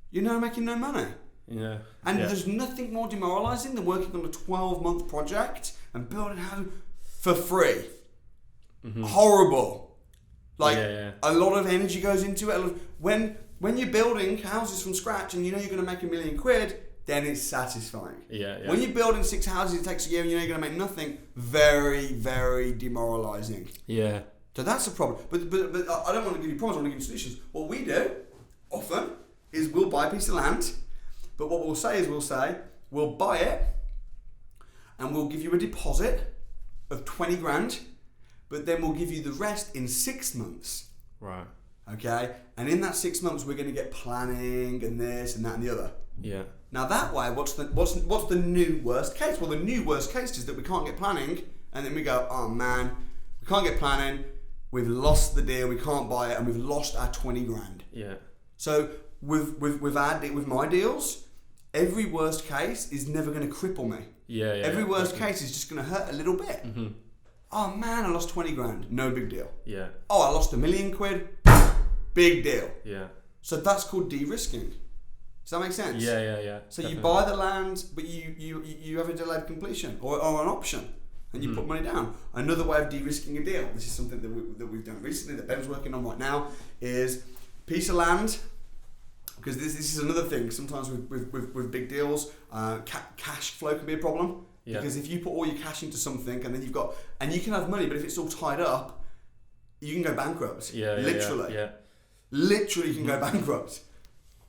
you're now making no money. Yeah. And there's nothing more demoralising than working on a 12-month project and building a house for free. Horrible. Like a lot of energy goes into it. When you're building houses from scratch and you know you're going to make £1 million, then it's satisfying. When you're building 6 houses, it takes a year and you know you're going to make nothing. Very, very demoralising. Yeah. So that's a problem. But I don't want to give you promise. I want to give you solutions. What we do often is we'll buy a piece of land, but what we'll say is we'll buy it and we'll give you a deposit of 20 grand, but then we'll give you the rest in 6 months. Right. Okay? And in that 6 months we're going to get planning and this and that and the other. Yeah. Now that way, what's the new worst case? Well, the new worst case is that we can't get planning, and then we go, oh man, we can't get planning, we've lost the deal, we can't buy it, and we've lost our 20 grand. Yeah. So with my deals, every worst case is never going to cripple me. Every worst case is just going to hurt a little bit. Oh man, I lost 20 grand, no big deal. Yeah. Oh, I lost £1 million, big deal. Yeah. So that's called de-risking. Does that make sense? Yeah. So definitely. You buy the land, but you have a delayed completion or an option, and you put money down. Another way of de-risking a deal, this is something that we've done recently, that Ben's working on right now, is piece of land. Because this is another thing. Sometimes with big deals, cash flow can be a problem. Yeah. Because if you put all your cash into something and then you can have money, but if it's all tied up, you can go bankrupt. Literally. Literally, you can go bankrupt.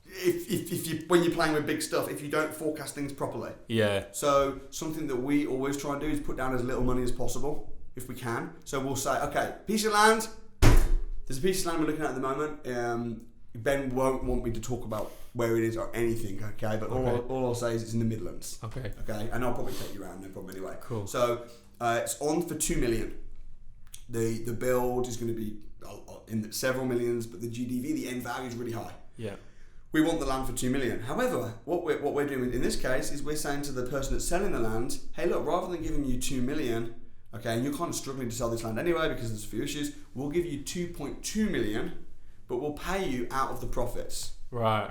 If when you're playing with big stuff, if you don't forecast things properly. Yeah. So something that we always try and do is put down as little money as possible, if we can. So we'll say, okay, piece of land. There's a piece of land we're looking at the moment. Ben won't want me to talk about where it is or anything, okay? But all I'll say is it's in the Midlands. Okay. Okay, and I'll probably take you around, no problem anyway. Cool. So it's on for 2 million. The build is going to be in several millions, but the GDV, the end value, is really high. Yeah. We want the land for 2 million. However, what we're doing in this case is we're saying to the person that's selling the land, hey look, rather than giving you 2 million, okay, and you're kind of struggling to sell this land anyway because there's a few issues, we'll give you 2.2 million, but we'll pay you out of the profits. Right.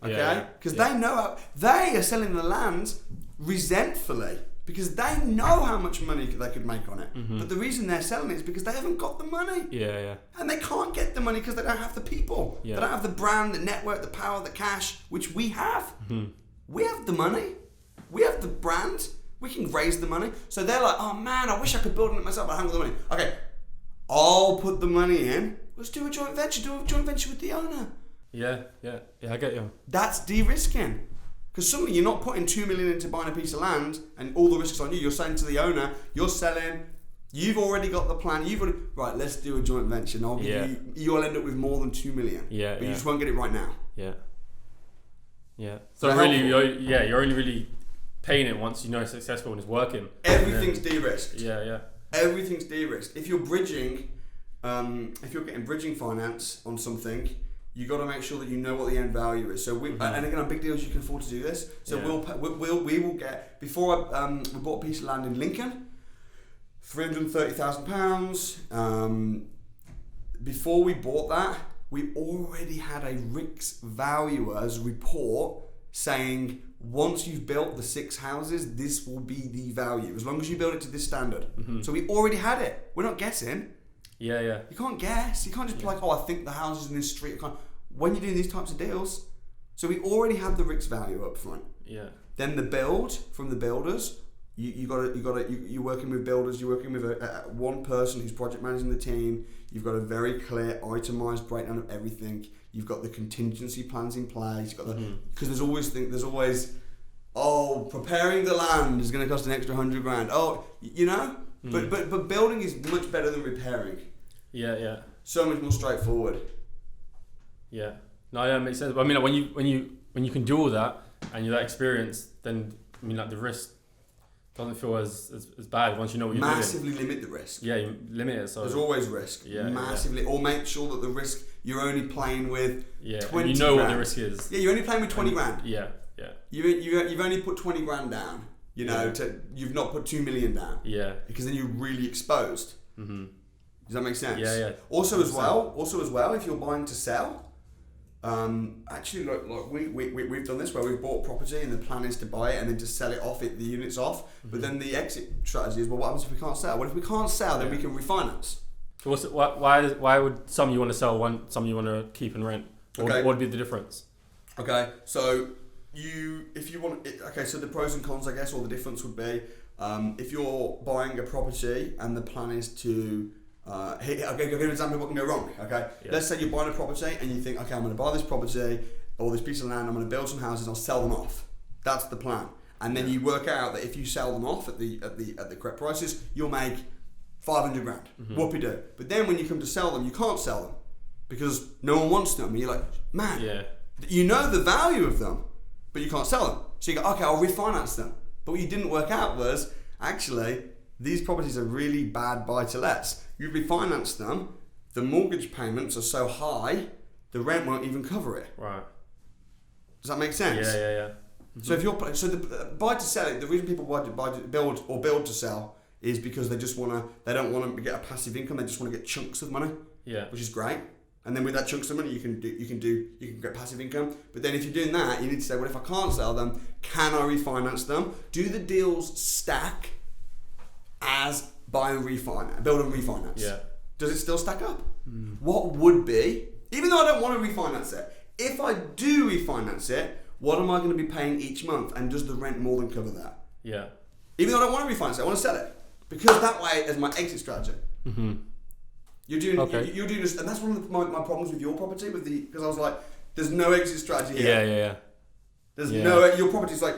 Okay? Because they know they are selling the land resentfully because they know how much money they could make on it. But the reason they're selling it is because they haven't got the money. Yeah. And they can't get the money because they don't have the people. Yeah. They don't have the brand, the network, the power, the cash, which we have. We have the money. We have the brand. We can raise the money. So they're like, oh man, I wish I could build on it myself, but I haven't got the money. Okay, I'll put the money in. Let's do a joint venture. Do a joint venture with the owner. Yeah, I get you. That's de-risking. Because suddenly you're not putting 2 million into buying a piece of land and all the risks on you. You're saying to the owner, you're selling, you've already got the plan, right, let's do a joint venture. And I'll give you'll end up with more than 2 million. Yeah. But you just won't get it right now. Yeah. So really, you're only really paying it once you know it's successful and it's working. Everything's de-risked. Yeah. Everything's de-risked. If you're bridging, if you're getting bridging finance on something, you got to make sure that you know what the end value is. So and again, on big deals, you can afford to do this. So we will get, before we bought a piece of land in Lincoln, £330,000. Before we bought that, we already had a RICS valuer's report saying, once you've built the 6 houses, this will be the value, as long as you build it to this standard. So we already had it. We're not guessing. Yeah. You can't guess. You can't just be like, oh, I think the houses in this street. When you're doing these types of deals, so we already had the RICS value up front. Yeah. Then the build from the builders. You're working with builders. You're working with one person who's project managing the team. You've got a very clear, itemized breakdown of everything. You've got the contingency plans in place. You've got because there's always preparing the land is going to cost an extra $100,000. But building is much better than repairing. Yeah. So much more straightforward. Yeah. No, yeah, it makes sense. But I mean, like, when you can do all that and you're that experienced, then I mean, like, the risk doesn't feel as bad once you know what you're doing. Massively limit the risk. Yeah, you limit it. So there's always risk. Yeah. Massively, or make sure that the risk you're only playing with. Yeah. 20 and you know grand. What the risk is. Yeah, you're only playing with 20 grand. Yeah. You've only put 20 grand down. You've not put 2 million down. Yeah. Because then you're really exposed. Does that make sense? Yeah. Also as well, if you're buying to sell, actually, look, we've done this where we've bought property and the plan is to buy it and then to sell it off, the units off. But then the exit strategy is, well, what happens if we can't sell? Well, if we can't sell, then we can refinance. So why would some you want to sell, some you want to keep and rent? What would be the difference? Okay, so so the pros and cons, I guess, or the difference would be, if you're buying a property and the plan is to, I'll give you an example of what can go wrong, okay? Yeah. Let's say you're buying a property and you think, okay, I'm going to buy this property or this piece of land, I'm going to build some houses, I'll sell them off. That's the plan. And then you work out that if you sell them off at the correct prices, you'll make 500 grand. Whoopie-doo. But then when you come to sell them, you can't sell them because no one wants them. And you're like, man, you know the value of them, but you can't sell them. So you go, okay, I'll refinance them. But what you didn't work out was, actually, these properties are really bad buy-to-lets. You refinance them, the mortgage payments are so high, the rent won't even cover it. Right. Does that make sense? Yeah. So the buy-to-sell, the reason people build to sell is because they don't want to get a passive income. They just want to get chunks of money. Yeah. Which is great. And then with that chunks of money, you can get passive income. But then if you're doing that, you need to say, well, if I can't sell them, can I refinance them? Do the deals stack as buy and refinance, build and refinance? Yeah. Does it still stack up? What would be, even though I don't want to refinance it, if I do refinance it, what am I going to be paying each month? And does the rent more than cover that? Yeah. Even though I don't want to refinance it, I want to sell it. Because that way is my exit strategy. You're doing this, and that's one of my problems with your property, because I was like, there's no exit strategy here. Yeah. There's your property's like,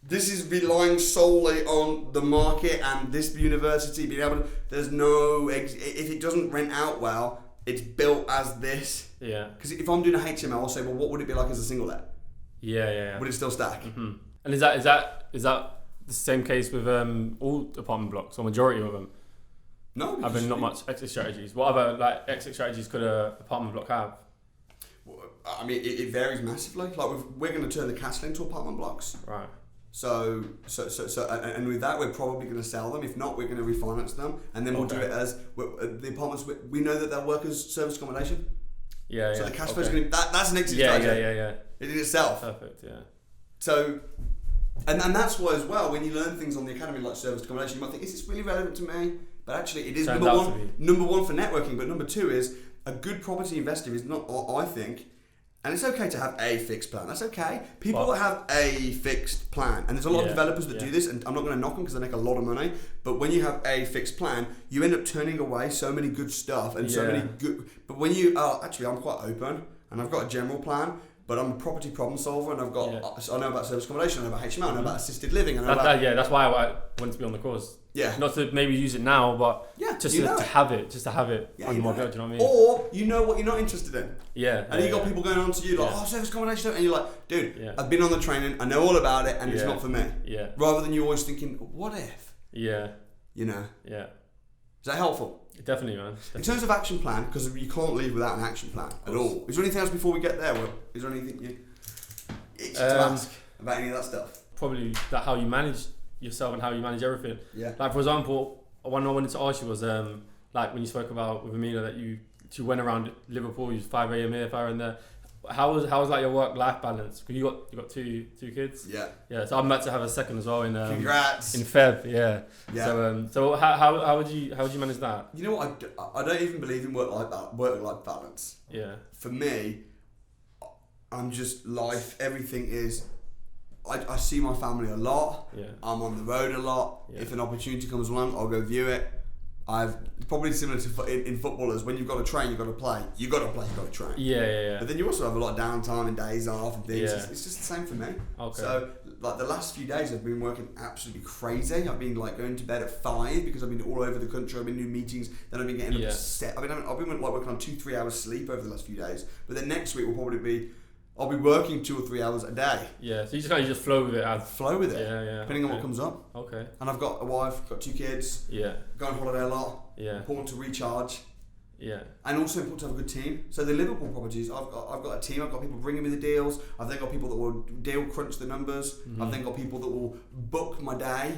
this is relying solely on the market and this university being able to, there's no exit. If it doesn't rent out well, it's built as this. Yeah. Because if I'm doing a HMO, I'll say, well, what would it be like as a single let? Yeah. Would it still stack? And is that the same case with all apartment blocks, or majority of them? No. I've been not much exit strategies. What other exit strategies could an apartment block have? I mean, it varies massively. Like we're going to turn the castle into apartment blocks. Right. And with that, we're probably going to sell them. If not, we're going to refinance them, and then we'll do it as the apartments. We know that they'll work as service accommodation. Yeah. So the cash flow is going to that's an exit strategy. Yeah. In itself. Perfect. Yeah. So, and that's why as well, when you learn things on the academy like service accommodation, you might think, is this really relevant to me? But actually, it is number one for networking. But number two is a good property investor is not. I think. And it's okay to have a fixed plan. That's okay. People that have a fixed plan, and there's a lot of developers that do this, and I'm not going to knock them because they make a lot of money. But when you have a fixed plan, you end up turning away so many good stuff and so many good. But when you actually, I'm quite open, and I've got a general plan. But I'm a property problem solver, and I've got. I know about service accommodation, I know about HMO, I know about assisted living, I know about. That's why I wanted to be on the course. Yeah. Not to maybe use it now, but just to have it on my belt. Do you know what I mean? Or you know what you're not interested in. Yeah. And you got people going on to you like, service accommodation, and you're like, dude, I've been on the training, I know all about it, and it's not for me. Yeah. Rather than you always thinking, what if? Yeah. You know. Yeah. Is that helpful? Definitely, man. Definitely. In terms of action plan, because you can't leave without an action plan at all. Is there anything else before we get there? Is there anything you to ask about any of that stuff? Probably that how you manage yourself and how you manage everything. Yeah. Like for example, one I wanted to ask you was like when you spoke about with Amina that you went around Liverpool, you was 5 a.m. here, 5 a.m. there. How was like your work-life balance? Because you got two kids. Yeah. Yeah. So I'm about to have a second as well in congrats in Feb. Yeah. Yeah. So how would you manage that? You know what? I don't even believe in work-life balance. Yeah. For me, I'm just life. Everything is. I see my family a lot. Yeah. I'm on the road a lot. Yeah. If an opportunity comes along, I'll go view it. I've probably similar to in footballers. When you've got to train, you've got to play. You've got to play. You've got to train. Yeah. But then you also have a lot of downtime and days off and things. Yeah. It's just the same for me. Okay. So like the last few days, I've been working absolutely crazy. I've been like going to bed at 5 because I've been all over the country. I've been doing meetings. Then I've been getting upset. I've been like working on 2-3 hours sleep over the last few days. But then next week will probably be. I'll be working 2 or 3 hours a day. Yeah, so you just kind of flow with it. Flow with it. Yeah. Depending on what comes up. Okay. And I've got a wife, got 2 kids. Yeah. Go on holiday a lot. Yeah. Important to recharge. Yeah. And also important to have a good team. So the Liverpool properties, I've got a team. I've got people bringing me the deals. I've then got people that will deal crunch the numbers. Mm-hmm. I've then got people that will book my day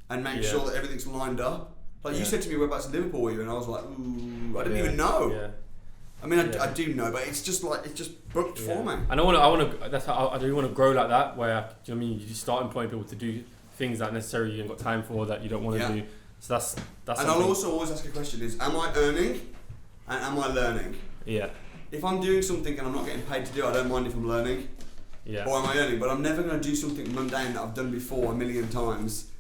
and make sure that everything's lined up. Like you said to me, whereabouts in Liverpool were you? And I was like, ooh, I didn't even know. Yeah. I mean, I do know, but it's just booked for me. And I want to. That's how I do want to grow like that. Where do you know what I mean? You start employing people to do things that necessarily you haven't got time for, that you don't want to do. So that's. And I'll also always ask a question: is am I earning, and am I learning? Yeah. If I'm doing something and I'm not getting paid to do it, I don't mind if I'm learning. Yeah. Or am I earning? But I'm never going to do something mundane that I've done before a million times,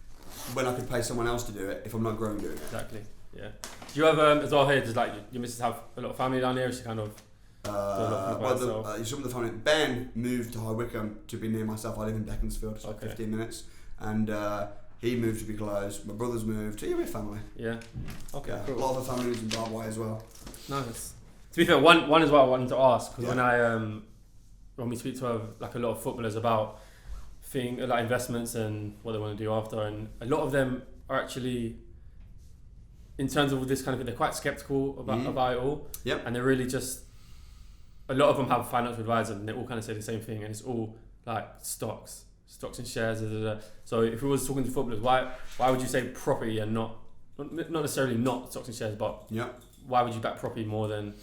when I could pay someone else to do it if I'm not growing doing it. Exactly. Yeah. Do you have as well here? Does like your missus have a lot of family down here? Is she kind of? Some of the family. Ben moved to High Wycombe to be near myself. I live in Beaconsfield, it's like 15 minutes, and he moved to be close. My brother's moved. Yeah, we're family. Yeah. Okay. Yeah. Cool. A lot of the family lives in Barbary as well. Nice. To be fair, one is what I wanted to ask, because when we speak to a lot of footballers about like investments and what they want to do after, and a lot of them are actually, in terms of this kind of thing, they're quite skeptical about it all. Yep. And they're really just, a lot of them have a financial advisor and they all kind of say the same thing, and it's all like stocks and shares. So if we was talking to footballers, why would you say property and not necessarily not stocks and shares, but why would you back property more than?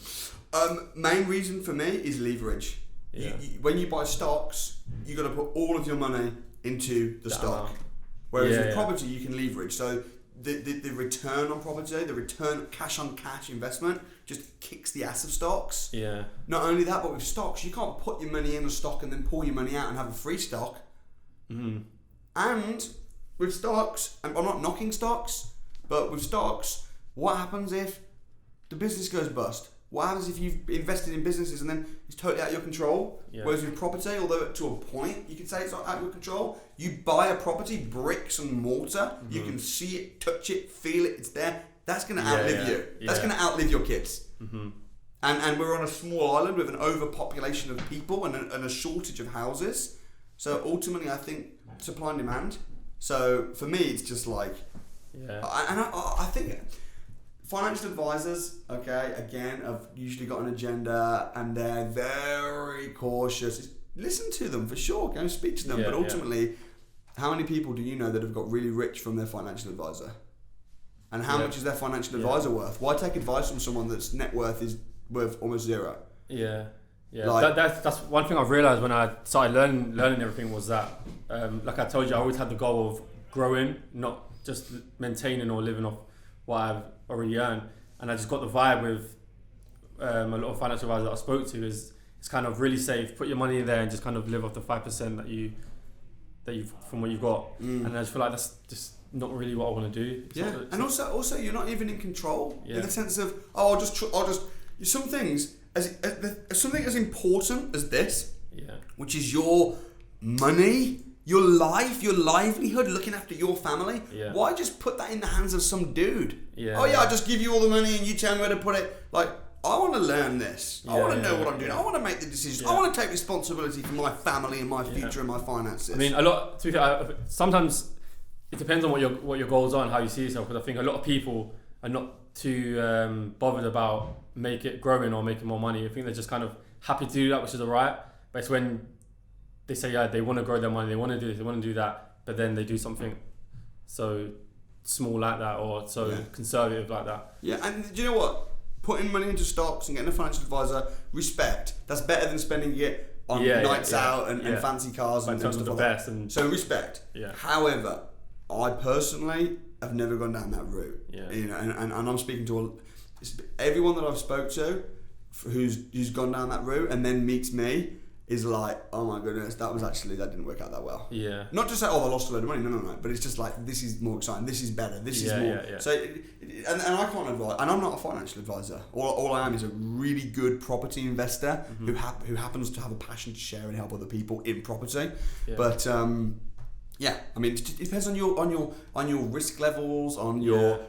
Main reason for me is leverage. Yeah. When you buy stocks, you got to put all of your money into the stock. Whereas with property, you can leverage. So the return on property, the return cash on cash investment just kicks the ass of stocks. Yeah. Not only that, but with stocks, you can't put your money in a stock and then pull your money out and have a free stock. Mm-hmm. And with stocks, and I'm not knocking stocks, but with stocks, what happens if the business goes bust? What happens if you've invested in businesses and then it's totally out of your control? Yeah. Whereas with property, although to a point you could say it's not out of your control, you buy a property, bricks and mortar, you can see it, touch it, feel it, it's there. That's going to outlive you. That's going to outlive your kids. Mm-hmm. And we're on a small island with an overpopulation of people and a shortage of houses. So ultimately, I think supply and demand. So for me, it's just like, I think financial advisors, again, have usually got an agenda and they're very cautious. Listen to them for sure, go and speak to them. But ultimately, how many people do you know that have got really rich from their financial advisor? And how much is their financial advisor worth? Why take advice from someone that's net worth is worth almost zero? Yeah. Like, that's one thing I've realised when I started learning everything was that, like I told you, I always had the goal of growing, not just maintaining or living off what I've already earned. And I just got the vibe with a lot of financial advisors that I spoke to is it's kind of really safe. Put your money in there and just kind of live off the 5% that you from what you've got. And I just feel like that's just not really what I want to do. And also you're not even in control in the sense of I'll just some things as something as important as this, which is your money, your life, your livelihood, looking after your family. Why just put that in the hands of some dude? I just give you all the money and you tell me where to put it. Like, I want to learn this. I want to know what I'm doing. I want to make the decisions. I want to take responsibility for my family and my future and my finances. I mean, sometimes it depends on what your goals are and how you see yourself. Because I think a lot of people are not too bothered about growing or making more money. I think they're just kind of happy to do that, which is alright. But it's when they say they want to grow their money, they want to do this, they want to do that, but then they do something so small like that or so conservative like that. And do you know what? Putting money into stocks and getting a financial advisor, respect. That's better than spending it on nights out and fancy cars and stuff like that. So respect. However, I personally have never gone down that route. You know, and I'm speaking to everyone that I've spoke to who's gone down that route and then meets me is like, oh my goodness, that didn't work out that well. Not just like, I lost a load of money. No. But it's just like, this is more exciting. This is better. This is more. So, and I can't advise, and I'm not a financial advisor. All I am is a really good property investor who happens to have a passion to share and help other people in property. But I mean, it depends on your risk levels, on your.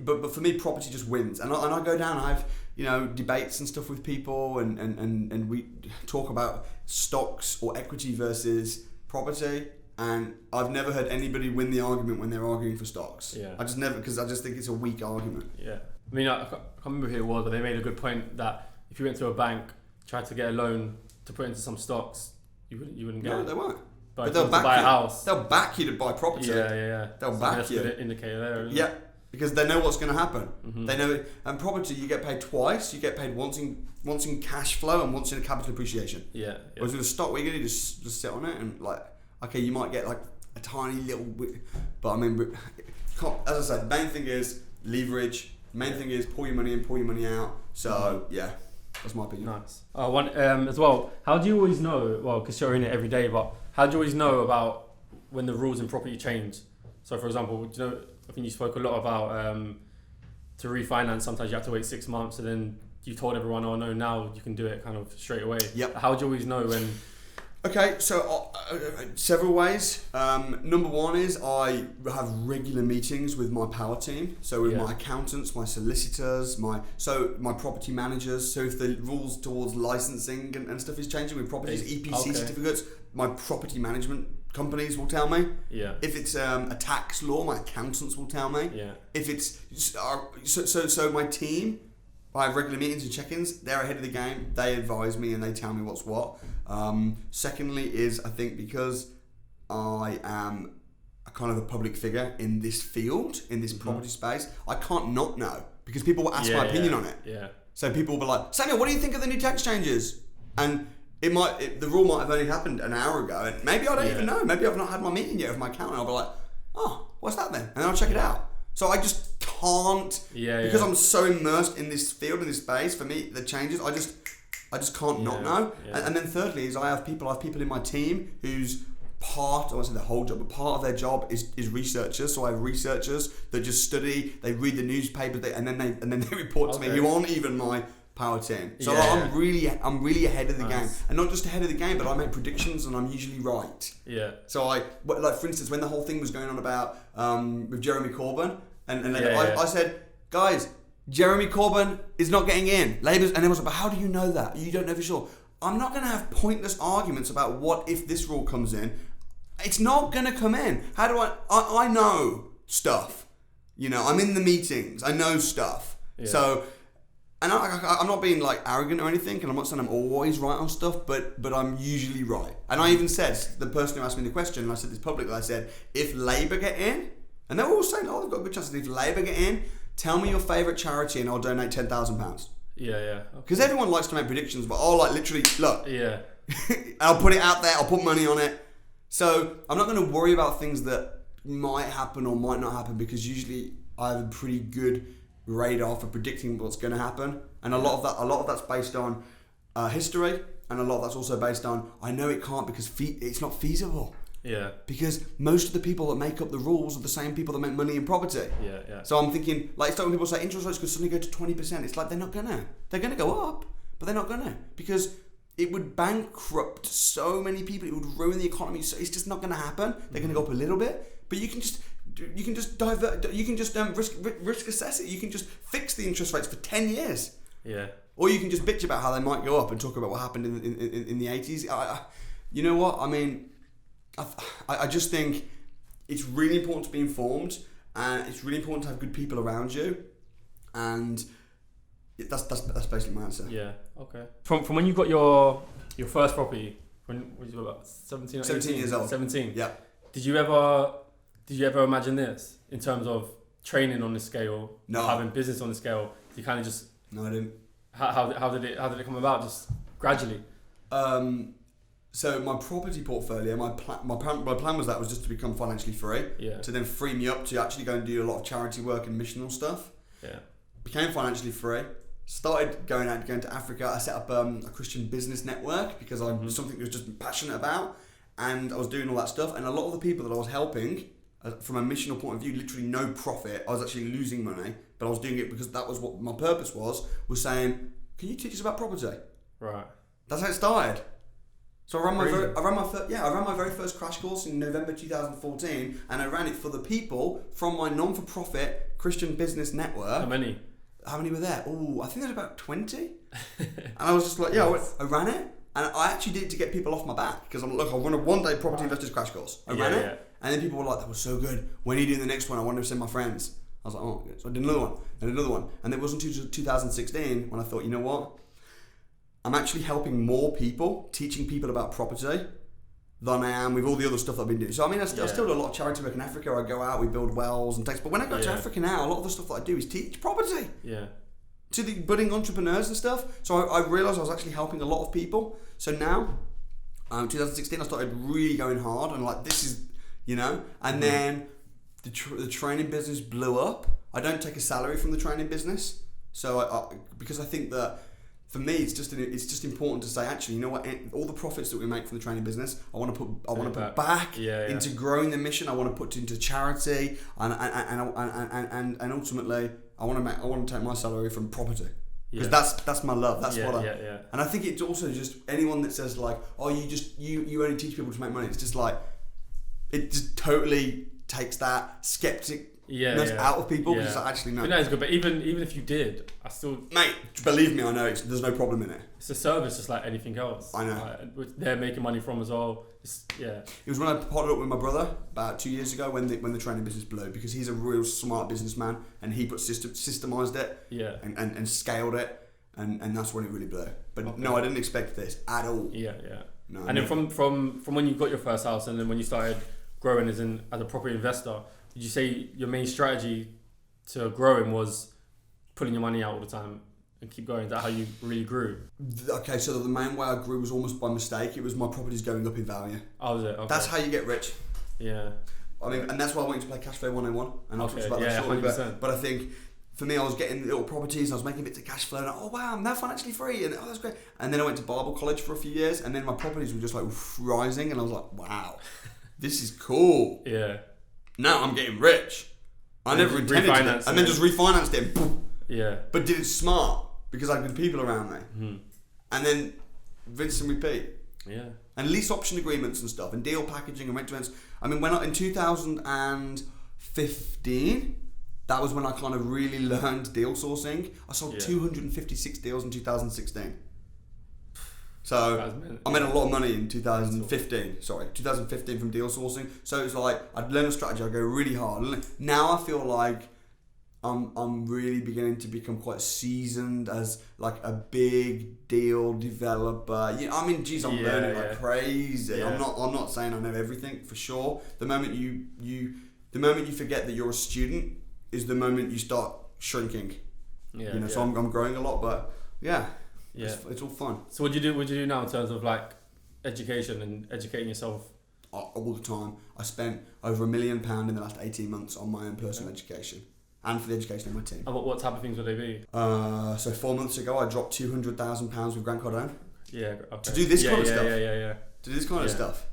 But for me, property just wins, and I go down. I have debates and stuff with people, and we talk about stocks or equity versus property, and I've never heard anybody win the argument when they're arguing for stocks. I just never, because I just think it's a weak argument. I mean, I can't remember who it was, but they made a good point that if you went to a bank, tried to get a loan to put into some stocks, you wouldn't get it. No, they won't. But they'll back you. A house. They'll back you to buy property. They'll back you. That's a good indicator there. Isn't it? Because they know what's going to happen. They know it. And property, you get paid twice. You get paid once in cash flow and once in capital appreciation. Whereas with a stock, what you're going to do is just sit on it and like, okay, you might get like a tiny little bit, but I mean, as I said, the main thing is leverage. The main thing is pull your money in, pull your money out. So that's my opinion. Nice. One as well. How do you always know? Well, because you're in it every day, but how do you always know about when the rules in property change? So, for example, do you know? I think you spoke a lot about to refinance. Sometimes you have to wait 6 months, and then you told everyone, "Oh no, now you can do it kind of straight away." How do you always know when? Okay, so several ways. Number one is I have regular meetings with my power team. So with my accountants, my solicitors, my property managers. So if the rules towards licensing and stuff is changing with properties, EPC certificates, my property management companies will tell me. If it's a tax law, my accountants will tell me. If it's so my team, I have regular meetings and check-ins. They're ahead of the game. They advise me and they tell me what's what. Secondly is I think because I am a kind of a public figure in this field, in this property space, I can't not know because people will ask my opinion on it. So people will be like, Samuel, what do you think of the new tax changes? And the rule might have only happened an hour ago, and maybe I don't even know. Maybe I've not had my meeting yet with my accountant. I'll be like, oh, what's that then? And then I'll check it out. So I just can't, because I'm so immersed in this field, in this space. For me, the changes, I just can't not know. And then thirdly is I have people in my team whose part, I won't say their whole job, but part of their job is researchers. So I have researchers that just study, they read the newspapers, and then they report to me who aren't even my power team. So I'm really ahead of the game, and not just ahead of the game, but I make predictions and I'm usually right. So like for instance, when the whole thing was going on about with Jeremy Corbyn, I said, guys, Jeremy Corbyn is not getting in. Labour's, and everyone's like, but how do you know that? You don't know for sure. I'm not going to have pointless arguments about what if this rule comes in. It's not going to come in. How do I know stuff. I'm in the meetings. I know stuff. So And I'm not being like arrogant or anything, and I'm not saying I'm always right on stuff, but I'm usually right. And I even said, the person who asked me the question, and I said this publicly, I said, if Labour get in, and they're all saying, oh, they've got a good chance, if Labour get in, tell me your favourite charity and I'll donate £10,000. Yeah. Because everyone likes to make predictions, but I'll like literally, look, Yeah. I'll put it out there, I'll put money on it. So I'm not going to worry about things that might happen or might not happen, because usually I have a pretty good radar for predicting what's going to happen, and a lot of that's based on history, and a lot of that's also based on I know it can't because it's not feasible. Yeah. Because most of the people that make up the rules are the same people that make money in property. Yeah. So I'm thinking, like, it's like when people say interest rates could suddenly go to 20%. It's like they're gonna go up, but they're not gonna, because it would bankrupt so many people. It would ruin the economy. So it's just not gonna happen. They're gonna go up a little bit, but you can just divert. You can just risk assess it. You can just fix the interest rates for 10 years. Yeah. Or you can just bitch about how they might go up and talk about what happened in the 80s. You know what I mean? I just think it's really important to be informed, and it's really important to have good people around you, and that's basically my answer. Yeah. Okay. From when you got your first property, when was you about 17 or 17 years old. 17. Yeah. Did you ever imagine this in terms of training on the scale? No. Having business on the scale? You kind of just. No, I didn't. How did it come about? Just gradually. So my property portfolio, my plan was just to become financially free. Yeah. To then free me up to actually go and do a lot of charity work and missional stuff. Yeah. Became financially free. Started going to Africa. I set up a Christian business network because I was something I was just passionate about, and I was doing all that stuff. And a lot of the people that I was helping, from a missional point of view, literally no profit. I was actually losing money, but I was doing it because that was what my purpose was saying, can you teach us about property? Right. That's how it started. So I ran my very first crash course in November 2014, and I ran it for the people from my non-for-profit Christian business network. How many? How many were there? Oh, I think there's about 20. And I was just like, I ran it, and I actually did it to get people off my back, because I'm like, I run a one-day property investors crash course. I ran it, and then people were like, that was so good. When are you doing the next one? I wanted to send my friends. I was like, oh, so I did another one, and it wasn't until 2016 when I thought, you know what? I'm actually helping more people, teaching people about property, than I am with all the other stuff that I've been doing. So I mean, I still do a lot of charity work in Africa. I go out, we build wells and takes. But when I go to Africa now, a lot of the stuff that I do is teach property. Yeah. To the budding entrepreneurs and stuff. So I realised I was actually helping a lot of people. So now, 2016, I started really going hard, and like, this is, and then the training business blew up. I don't take a salary from the training business, so because I think that. For me, it's just important to say, actually, you know what? All the profits that we make from the training business, I want to put back into growing the mission. I want to put into charity, and ultimately, I want to take my salary from property, because that's my love. That's what I. And I think it's also just anyone that says like, oh, you only teach people to make money. It's just like, it just totally takes that skeptic. Out of people, because I actually know. But no, it's good. But even if you did, I still. Mate, believe me, I know there's no problem in it. It's a service just like anything else. I know. Which they're making money from as well. It was when I partnered up with my brother about 2 years ago when the training business blew, because he's a real smart businessman, and he systemized it. Yeah. And scaled it, and that's when it really blew. But no, I didn't expect this at all. Yeah. No. And then from when you got your first house, and then when you started growing as a property investor. Did you say your main strategy to growing was pulling your money out all the time and keep going? Is that how you really grew? Okay, so the main way I grew was almost by mistake. It was my properties going up in value. Oh, was it? Okay. That's how you get rich. Yeah. I mean, and that's why I wanted to play Cash Flow 101. And I'll talk about that shortly. But I think for me, I was getting little properties and I was making bits of cash flow. And oh, wow, I'm now financially free. And that's great. And then I went to Bible college for a few years. And then my properties were just like rising. And I was like, wow, this is cool. Yeah. Now I'm getting rich. I never intended to, and then just refinanced it. Boom. Yeah. But did it smart, because I had good people around me. Mm-hmm. And then rinse and repeat. Yeah. And lease option agreements and stuff, and deal packaging and rent to rents. I mean, in 2015, that was when I kind of really learned deal sourcing. I sold 256 deals in 2016. So I made a lot of money in 2015 from deal sourcing. So it was like, I'd learn a strategy, I'd go really hard. Now I feel like I'm really beginning to become quite seasoned as like a big deal developer. You know, I mean, geez, I'm learning like crazy. Yeah. I'm not saying I know everything for sure. The moment you forget that you're a student is the moment you start shrinking. Yeah. You know, so I'm growing a lot, but yeah, it's all fun. So what do you do now in terms of like education and educating yourself? All the time. I spent over £1 million in the last 18 months on my own personal education. And for the education of my team. And what type of things would they be? So 4 months ago, I dropped £200,000 with Grant Cardone. Yeah, okay. To do this kind of stuff. Yeah. To do this kind of stuff.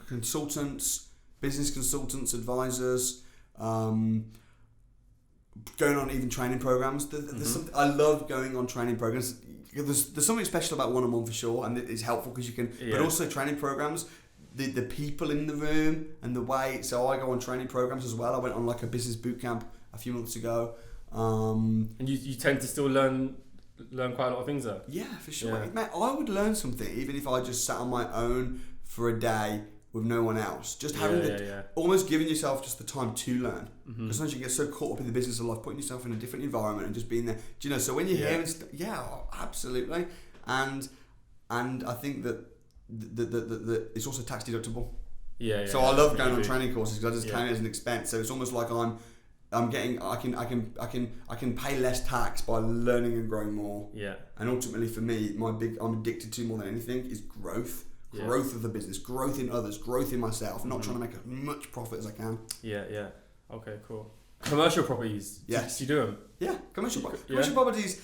Consultants, business consultants, advisors, going on even training programs. I love going on training programs. There's something special about one-on-one for sure, and it's helpful because you can. But also training programs. The people in the room and the way, so I go on training programs as well. I went on like a business boot camp a few months ago. And you tend to still learn quite a lot of things there? Yeah, for sure. Yeah. Mate, I would learn something even if I just sat on my own for a day with no one else. Just having almost giving yourself just the time to learn. Because sometimes you get so caught up in the business of life, putting yourself in a different environment and just being there. Do you know, so when you're here, absolutely. And I think that the it's also tax deductible. So I love going on training courses because I just claim it as an expense. So it's almost like I can pay less tax by learning and growing more. Yeah. And ultimately for me, I'm addicted to more than anything is growth. Yeah. Growth of the business, growth in others, growth in myself. Not trying to make as much profit as I can. Yeah. Okay, cool. Commercial properties. Yes. Do you do them? Yeah, commercial properties.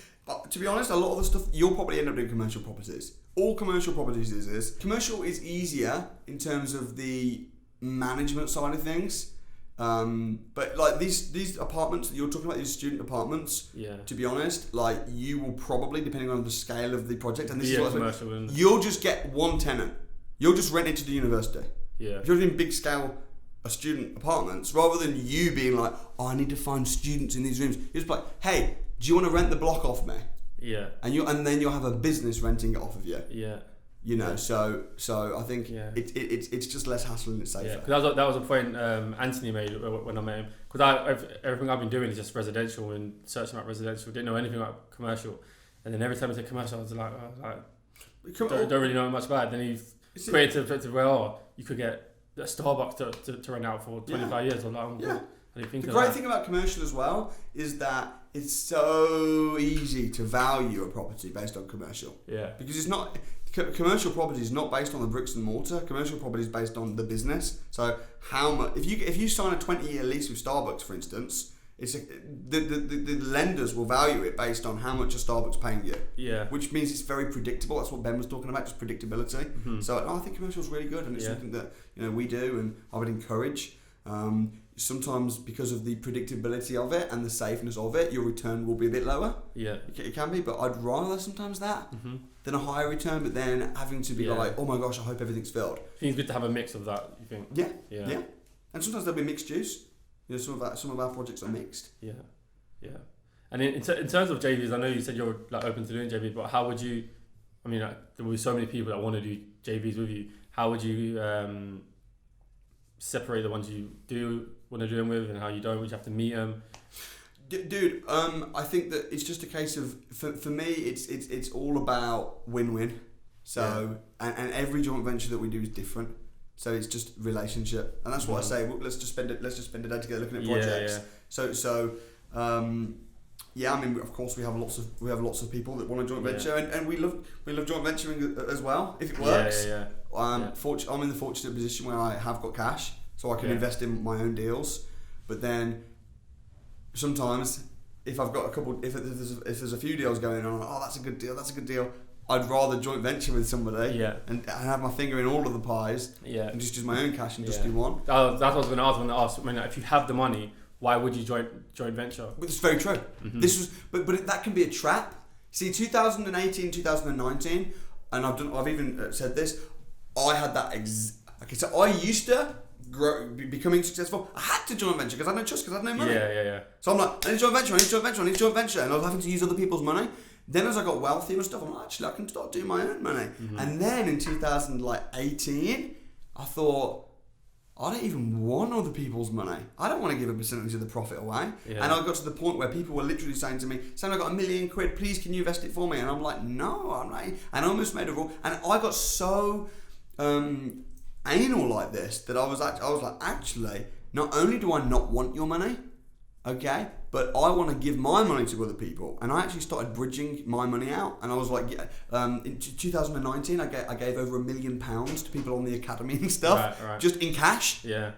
To be honest, a lot of the stuff you'll probably end up doing commercial properties. All commercial properties is commercial is easier in terms of the management side of things. But like these apartments that you're talking about, these student apartments. Yeah. To be honest, like you will probably, depending on the scale of the project, and this is what commercial, you'll just get one tenant. You'll just rent it to the university. Yeah. If you're doing big scale student apartments, rather than you being like, oh, I need to find students in these rooms, you're just like, hey, do you want to rent the block off me? Yeah. And then you'll have a business renting it off of you. Yeah. You know, so I think it's just less hassle and it's safer. Yeah, because that was a point Anthony made when I met him. Because everything I've been doing is just residential and searching about residential. Didn't know anything about commercial, and then every time I said commercial, I was like, don't really know much about it. Then he's created a perspective where you could get a Starbucks to rent out for 25 years. I'm like, the great thing about commercial as well is that it's so easy to value a property based on commercial. Yeah. Because it's not. Commercial property is not based on the bricks and mortar. Commercial property is based on the business. So how much? If you sign a 20-year lease with Starbucks, for instance, the lenders will value it based on how much a Starbucks paying you. Yeah. Which means it's very predictable. That's what Ben was talking about, just predictability. Mm-hmm. So I think commercial is really good, and it's something that we do, and I would encourage. Sometimes because of the predictability of it and the safeness of it, your return will be a bit lower. Yeah, it can be, but I'd rather sometimes that than a higher return. But then having to be like, oh my gosh, I hope everything's filled. I think it's good to have a mix of that. You think? Yeah. And sometimes there'll be mixed juice. You know, some of our projects are mixed. Yeah. And in terms of JVs, I know you said you're like open to doing JVs, but how would you? I mean, there will be so many people that want to do JVs with you. How would you separate the ones you do want to do them with and how you don't? Would you have to meet them? Dude, I think that it's just a case of for me it's all about win-win. So and every joint venture that we do is different. So it's just relationship, and that's what I say. Well, let's just spend a day together looking at projects. I mean, of course, we have lots of people that want a joint venture, and we love joint venturing as well if it works. I'm in the fortunate position where I have got cash, so I can invest in my own deals. But then sometimes, if I've got if there's a few deals going on, that's a good deal. I'd rather joint venture with somebody and have my finger in all of the pies and just use my own cash and just do one. That's what I was going to ask. I mean, if you have the money, why would you joint venture? But it's very true. Mm-hmm. But that can be a trap. See, 2018, 2019, and I've even said this. I had that. So I used to becoming successful. I had to joint venture because I had no trust, because I had no money. Yeah. So I'm like, I need joint venture, and I was having to use other people's money. Then as I got wealthier and stuff, I'm like, actually, I can start doing my own money. Mm-hmm. And then in 2018, I thought, I don't even want other people's money. I don't want to give a percentage of the profit away. Yeah. And I got to the point where people were literally saying to me, Sam, I got £1 million, please can you invest it for me? And I'm like, no, I'm not. And I almost made a rule. And I got so anal like this that I was like, actually, not only do I not want your money, okay, but I want to give my money to other people. And I actually started bridging my money out. And I was like, in 2019, I gave over £1 million to people on the academy and stuff, just in cash. Yeah.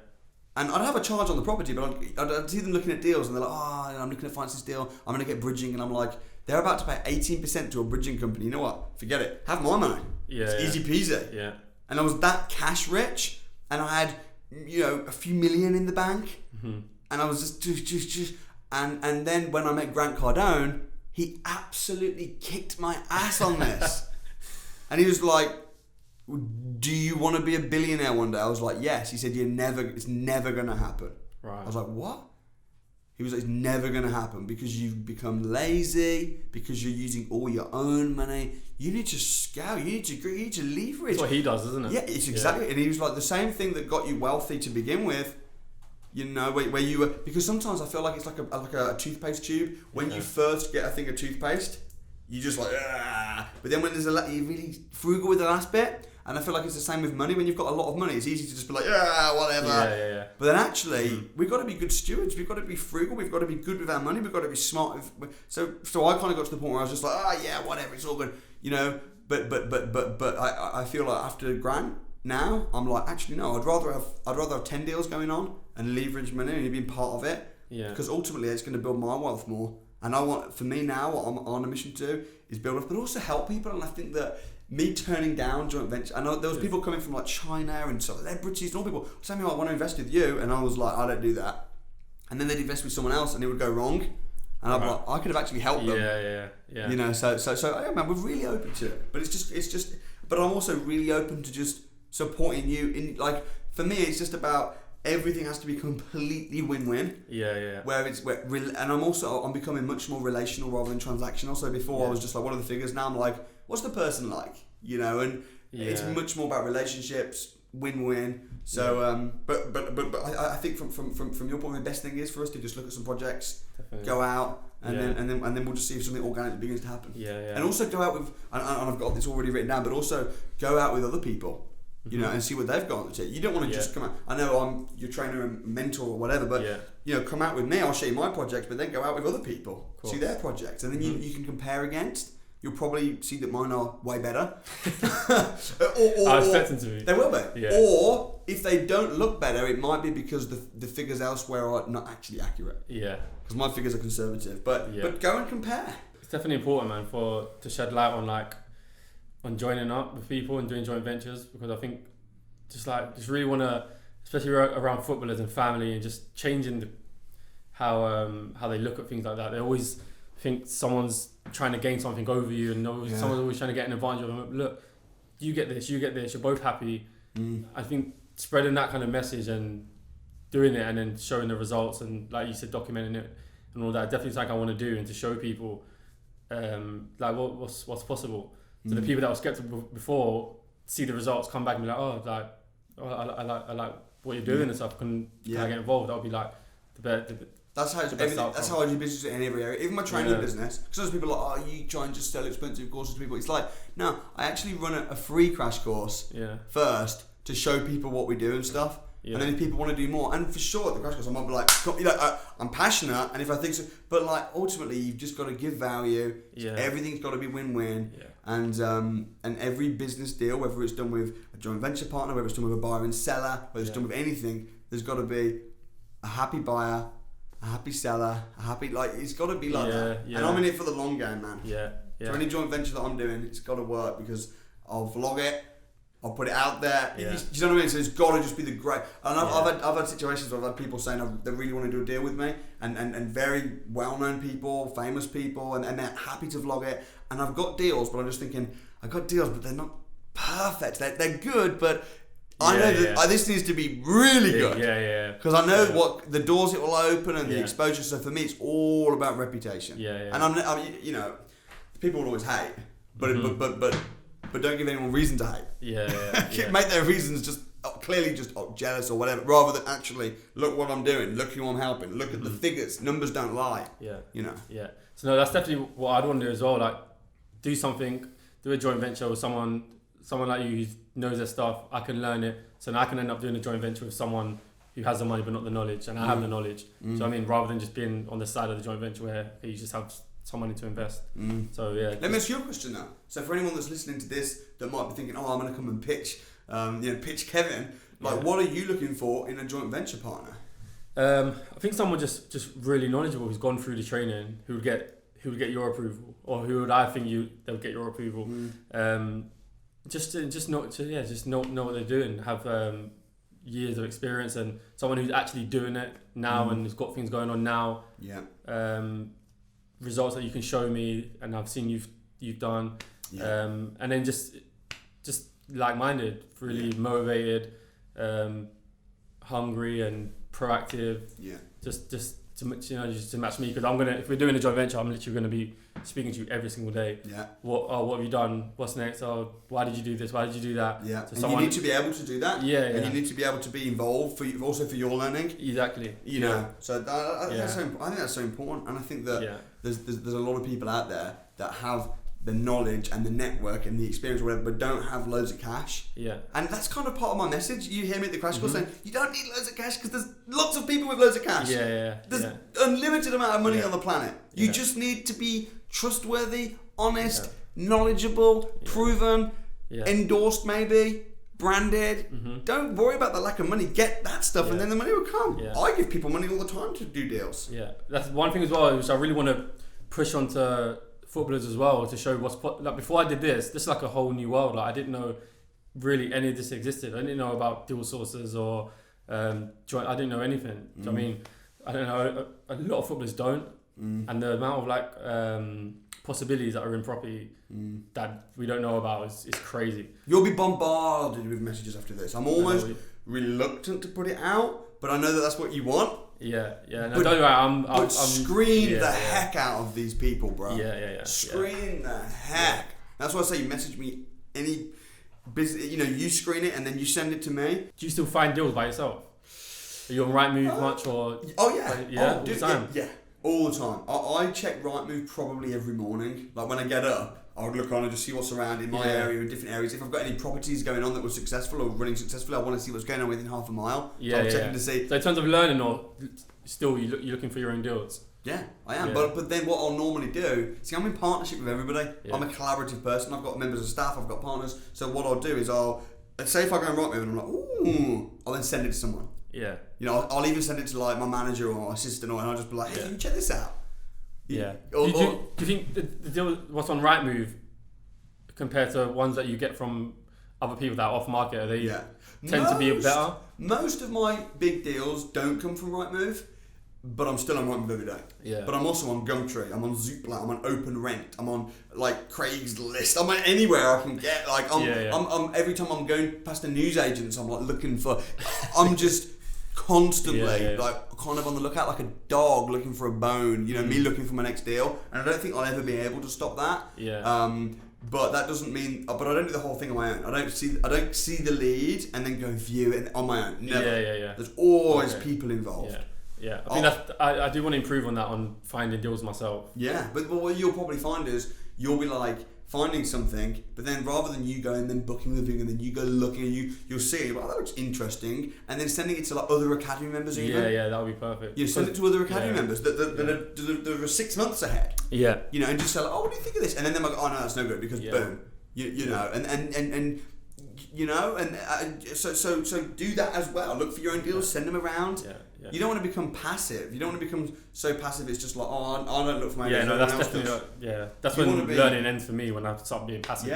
And I'd have a charge on the property, but I'd see them looking at deals, and they're like, oh, I'm looking at finance this deal, I'm going to get bridging. And I'm like, they're about to pay 18% to a bridging company. You know what? Forget it. Have my money. Yeah. It's easy peasy. Yeah. And I was that cash rich, and I had, a few million in the bank. Mm-hmm. And I was just and then when I met Grant Cardone, he absolutely kicked my ass on this. And he was like, do you want to be a billionaire one day? I was like, yes. He said, it's never going to happen. Right. I was like, what? He was like, it's never going to happen because you've become lazy, because you're using all your own money. You need to scale, you need to leverage. That's what he does, isn't it? Yeah, it's exactly. Yeah. And he was like, the same thing that got you wealthy to begin with, where you were, because sometimes I feel like it's like a toothpaste tube. When you first get a thing of toothpaste, you just like, but then when you're really frugal with the last bit, and I feel like it's the same with money. When you've got a lot of money, it's easy to just be like, whatever. Yeah. But then actually, we've got to be good stewards. We've got to be frugal. We've got to be good with our money. We've got to be smart. So I kind of got to the point where I was just like, whatever, it's all good, But I feel like after Grant, now I'm like, actually no, I'd rather have 10 deals going on and leverage money and being part of it. Yeah. Because ultimately it's going to build my wealth more. And for me now, what I'm on a mission to do is build up, but also help people. And I think that me turning down joint venture, I know there was people coming from like China and celebrities and all people, Samuel, I want to invest with you. And I was like, I don't do that. And then they'd invest with someone else and it would go wrong. And I'd be like, I could have actually helped them. Yeah. So yeah, man, we're really open to it. But it's just, but I'm also really open to just supporting you in, like, for me, it's just about everything has to be completely win-win. Yeah. And I'm becoming much more relational rather than transactional. So before I was just like, what are the figures? Now I'm like, what's the person like? And it's much more about relationships, win-win. So, but I think from your point, the best thing is for us to just look at some projects, go out, and then we'll just see if something organic begins to happen. And also go out with, and I've got this already written down, but also go out with other people. And see what they've got on the tip. You don't want to just come out. I know I'm your trainer and mentor or whatever, but come out with me. I'll show you my projects, but then go out with other people, see their projects, and then you can compare against. You'll probably see that mine are way better. I expect them to be. They will be. Yeah. Or if they don't look better, it might be because the figures elsewhere are not actually accurate. Yeah. Because my figures are conservative, but go and compare. It's definitely important, man, to shed light on joining up with people and doing joint ventures, because I think just really want to, especially around footballers and family, and just changing how they look at things like that. They always think someone's trying to gain something over you, and someone's always trying to get an advantage of them. Look, you get this, you're both happy. I think spreading that kind of message and doing it and then showing the results and, like you said, documenting it and all that, definitely something I want to do, and to show people what's possible. So the people that were skeptical before see the results, come back and be like, I like what you're doing and stuff. Can I get involved? That would be like the best. That's how I do business in every area. Even my training business. Because there's people like, you try and just sell expensive courses to people. It's like, no, I actually run a free crash course first to show people what we do and stuff. And then if people want to do more, and for sure at the crash course I might be like, I'm passionate, and if I think so, but like ultimately you've just got to give value. Everything's got to be win-win. And every business deal, whether it's done with a joint venture partner, whether it's done with a buyer and seller, whether it's done with anything, there's got to be a happy buyer, a happy seller, it's got to be like that. And I'm in it for the long game, man. For any joint venture that I'm doing, it's got to work, because I'll vlog it, I'll put it out there. You know what I mean? So it's got to just be the great. And I've had situations where I've had people saying they really want to do a deal with me, and very well-known people, famous people, and they're happy to vlog it. And I've got deals, but I'm just thinking, I've got deals, but they're not perfect. They're good, but I know that this needs to be really good. Because I know what the doors it will open and the exposure. So for me, it's all about reputation. And I'm people will always hate, but don't give anyone reason to hate. Make their reasons just clearly just jealous or whatever, rather than actually look what I'm doing, look who I'm helping, look at the figures. Numbers don't lie. Yeah. You know. Yeah. So no, that's definitely what I'd want to do as well. Like, do something, do a joint venture with someone like you who knows their stuff. I can learn it, so now I can end up doing a joint venture with someone who has the money but not the knowledge, and I have the knowledge. So I mean, rather than just being on the side of the joint venture where you just have some money to invest. So yeah. Let me ask you a question now. So for anyone that's listening to this that might be thinking, oh, I'm going to come and pitch, pitch Kevin. Like, what are you looking for in a joint venture partner? I think someone just really knowledgeable who's gone through the training, who would get your approval, or who would I think they would get your approval. Just know what they're doing, have years of experience, and someone who's actually doing it now and has got things going on now. Yeah. Results that you can show me, and I've seen you've done. Yeah. And then just like-minded, really motivated, hungry and proactive. Yeah. Just to match me, because if we're doing a joint venture, I'm literally going to be speaking to you every single day. Yeah. What have you done? What's next? Oh, why did you do this? Why did you do that? Yeah. So you need to be able to do that. Yeah. And you need to be able to be involved also for your learning. Exactly. You know. So I think that's so important, and I think that there's a lot of people out there that have the knowledge and the network and the experience or whatever, but don't have loads of cash. Yeah. And that's kind of part of my message. You hear me at the crash course saying, you don't need loads of cash because there's lots of people with loads of cash. There's unlimited amount of money on the planet. You just need to be trustworthy, honest, knowledgeable, proven, endorsed maybe, branded. Don't worry about the lack of money. Get that stuff and then the money will come. I give people money all the time to do deals. Yeah. That's one thing as well, which I really want to push onto footballers as well, to show like before I did this is like a whole new world. Like, I didn't know really any of this existed. I didn't know about deal sources or joint. I didn't know anything. So, I mean, I don't know. A lot of footballers don't, and the amount of possibilities that are in property that we don't know about is crazy. You'll be bombarded with messages after this. I'm almost reluctant to put it out, but I know that that's what you want. Yeah. No, don't worry. I'm screen the heck out of these people, bro. Yeah. Screen the heck. That's why I say you message me any business. You screen it and then you send it to me. Do you still find deals by yourself? Are you on Rightmove much or? Oh yeah. All the time. Yeah, all the time. I check Rightmove probably every morning. Like when I get up, I would look on and just see what's around in my area, in different areas. If I've got any properties going on that were successful or running successfully, I want to see what's going on within half a mile. So I'm checking to see. So in terms of learning, or still you're looking for your own deals? Yeah, I am. Yeah. But then what I'll normally do, see, I'm in partnership with everybody. Yeah. I'm a collaborative person. I've got members of staff. I've got partners. So what I'll do is let's say if I go and Rightmove and I'm like, ooh, I'll then send it to someone. Yeah. I'll even send it to like my manager or my assistant, and I'll just be like, hey, can you check this out? Yeah. Do you think the deal what's on Rightmove compared to ones that you get from other people that are off market, tend to be better? Most of my big deals don't come from Rightmove, but I'm still on Rightmove every day. Yeah. But I'm also on Gumtree, I'm on Zoopla, I'm on Open Rent, I'm on like Craigslist, I'm on anywhere I can get. Like I'm every time I'm going past the newsagents, I'm like looking for. I'm just constantly like kind of on the lookout, like a dog looking for a bone. Me looking for my next deal, and I don't think I'll ever be able to stop that. Yeah. But that doesn't mean. But I don't do the whole thing on my own. I don't see the lead and then go view it on my own. Never. Yeah. There's always people involved. Yeah. I think I do want to improve on that, on finding deals myself. Yeah, but what you'll probably find is you'll be like finding something, but then rather than you going and then booking the thing and then you go looking and you'll see, well, that looks interesting, and then sending it to like other academy members even. Yeah, that would be perfect. You send it to other academy members that are 6 months ahead. Yeah. And just say like, oh, what do you think of this? And then they're like, oh no, that's no good because boom. You know, and so do that as well. Look for your own deals, send them around. Yeah. You don't want to become passive. You don't want to become so passive. It's just like, oh, I don't look for my deals. No, that's definitely that's when learning ends for me, when I start being passive.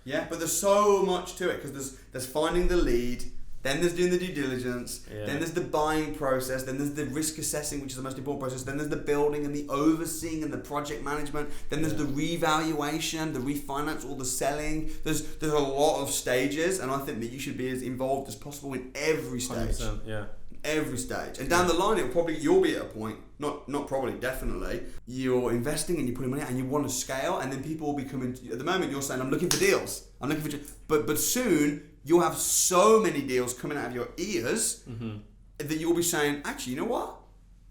Yeah. But there's so much to it, because there's finding the lead, then there's doing the due diligence, then there's the buying process, then there's the risk assessing, which is the most important process, then there's the building and the overseeing and the project management, then there's the revaluation, the refinance, all the selling. There's a lot of stages, and I think that you should be as involved as possible in every stage. 100%, every stage, and down the line you'll be at a point, not probably, definitely, you're investing and you're putting money out and you want to scale, and then people will be coming to you. At the moment you're saying, I'm looking for deals, but soon you'll have so many deals coming out of your ears that you'll be saying, actually, you know what?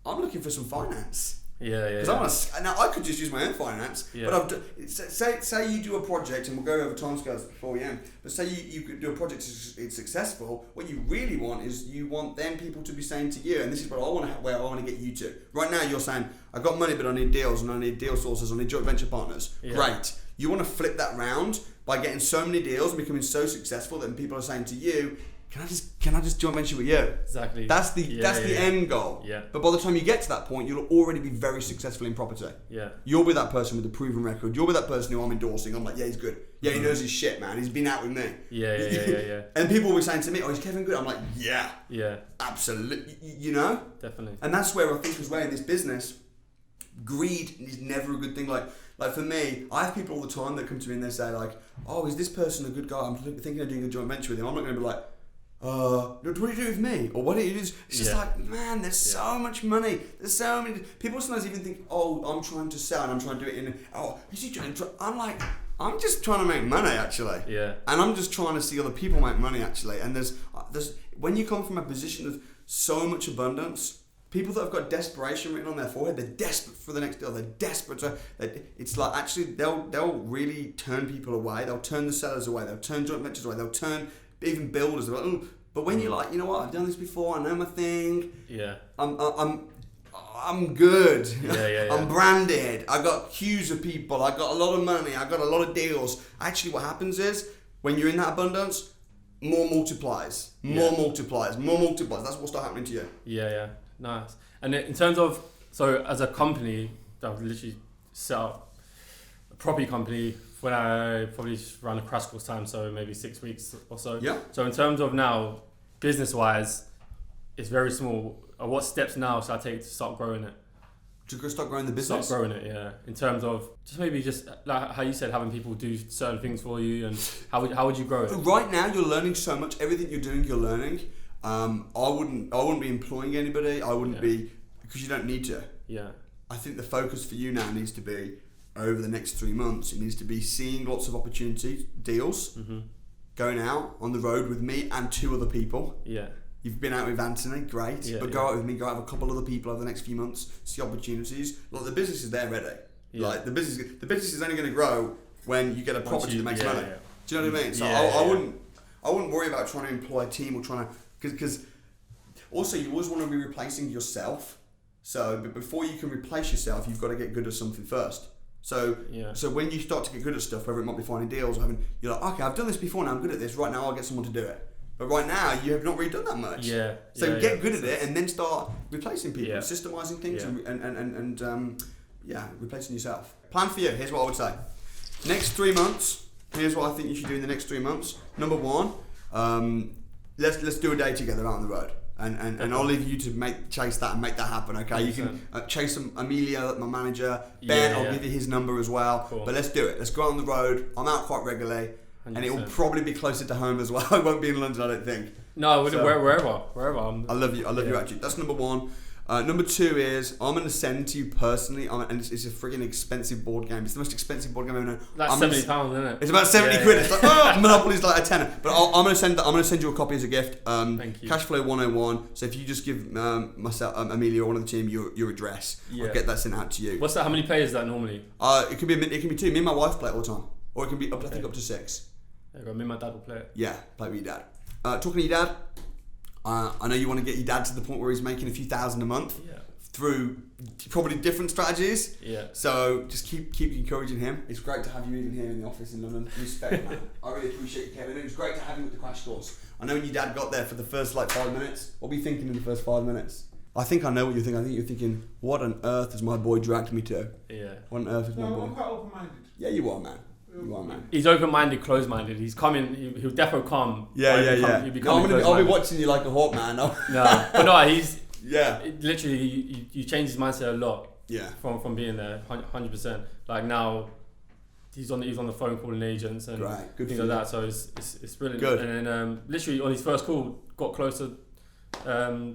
I'm looking for some finance. Because now I could just use my own finance, but say you do a project, and we'll go over timescales before we end. But say you could do a project, it's successful. What you really want is you want them people to be saying to you, and this is what where I want to get you to. Right now, you're saying I got money, but I need deals, and I need deal sources, I need joint venture partners. Yeah. Great. You want to flip that round by getting so many deals and becoming so successful that people are saying to you, Can I just joint venture with you? Exactly. That's the end goal. Yeah. But by the time you get to that point, you'll already be very successful in property. Yeah. You'll be that person with the proven record. You'll be that person who I'm endorsing. I'm like, yeah, he's good. Yeah, he knows his shit, man. He's been out with me. Yeah. And people will be saying to me, oh, is Kevin good? I'm like, yeah. Yeah. Absolutely. You know? Definitely. And that's where I think as well in this business, greed is never a good thing. Like for me, I have people all the time that come to me and they say like, oh, is this person a good guy? I'm thinking of doing a joint venture with him. I'm not going to be like, what do you do with me? Or what do you do? It's just like, man, there's so much money. There's so many people sometimes even think, oh, I'm trying to sell and I'm trying to do it is he trying to I'm like, I'm just trying to make money actually. Yeah. And I'm just trying to see other people make money actually. And there's when you come from a position of so much abundance, people that have got desperation written on their forehead, they're desperate for the next deal. They're desperate. It's like actually they'll really turn people away. They'll turn the sellers away. They'll turn joint ventures away. They'll turn even builders. They're like, oh. But when you're like, you know what, I've done this before. I know my thing. Yeah. I'm good. Yeah. I'm branded. I got queues of people. I got a lot of money. I got a lot of deals. Actually, what happens is when you're in that abundance, more multiplies. More multiplies. That's what'll start happening to you. Yeah. Nice. And in terms of, so as a company, I've literally set up a property company when I probably ran a crash course time, so maybe 6 weeks or so. Yeah. So in terms of now, business-wise, it's very small. What steps now should I take to start growing it? To start growing the business? Start growing it, yeah. In terms of just like how you said, having people do certain things for you, and how would you grow it? Right now, you're learning so much. Everything you're doing, you're learning. I wouldn't be employing anybody. I wouldn't be, because you don't need to. Yeah. I think the focus for you now needs to be over the next 3 months. It needs to be seeing lots of opportunities, deals, going out on the road with me and 2 other people. Yeah. You've been out with Anthony, great. But go out with me, go out with a couple other people over the next few months, see opportunities. Look, the business is there ready. Yeah. Like the business is only going to grow when you get a property that makes money. Yeah. Do you know what I mean? So I wouldn't worry about trying to employ a team or trying to, because also you always want to be replacing yourself. So but before you can replace yourself, you've got to get good at something first. So when you start to get good at stuff, whether it might be finding deals, you're like, okay, I've done this before, now I'm good at this. Right now, I'll get someone to do it. But right now, you have not really done that much. So get good at it, and then start replacing people, systemizing things, and replacing yourself. Plan for you. Here's what I would say. Next 3 months. Here's what I think you should do in the next 3 months. Number 1, let's do a day together out on the road. And I'll leave you to chase that and make that happen, okay? 100%. You can chase Amelia, my manager. Ben, I'll give you his number as well. Cool. But let's do it. Let's go out on the road. I'm out quite regularly. 100%. And it will probably be closer to home as well. I won't be in London, I don't think. No, wherever. I love you actually. That's number 1. Number 2 is I'm going to send to you personally, and it's a friggin' expensive board game. It's the most expensive board game I've ever known. Like £70, isn't it? It's about 70 quid. It's like, Monopoly's like a tenner. But I'm going to send you a copy as a gift. Thank you. Cashflow 101. So if you just give myself, Amelia, or one of the team your address, I'll get that sent out to you. What's that? How many players is that normally? It can be 2. Me and my wife play it all the time, or it can be I think up to 6. There you go. Me and my dad will play it. Yeah, play with your dad. Talking to your dad, I know you want to get your dad to the point where he's making a few thousand a month through probably different strategies. Yeah. So just keep encouraging him. It's great to have you even here in the office in London. Respect, man. I really appreciate you, Kevin. It was great to have you with the crash course. I know when your dad got there for the first 5 minutes. What were you thinking in the first 5 minutes? I think I know what you're thinking. I think you're thinking, what on earth has my boy dragged me to? Yeah. What on earth is my boy? I'm quite open-minded. Yeah, you are, man. He's open-minded, closed-minded. He's coming. He'll definitely come. Yeah. I'll be watching you like a hawk, man. He's literally you change his mindset a lot. Yeah. From being there, 100%. Like now, he's on the phone calling agents and things like that. So it's brilliant. Good. And then literally on his first call, got close to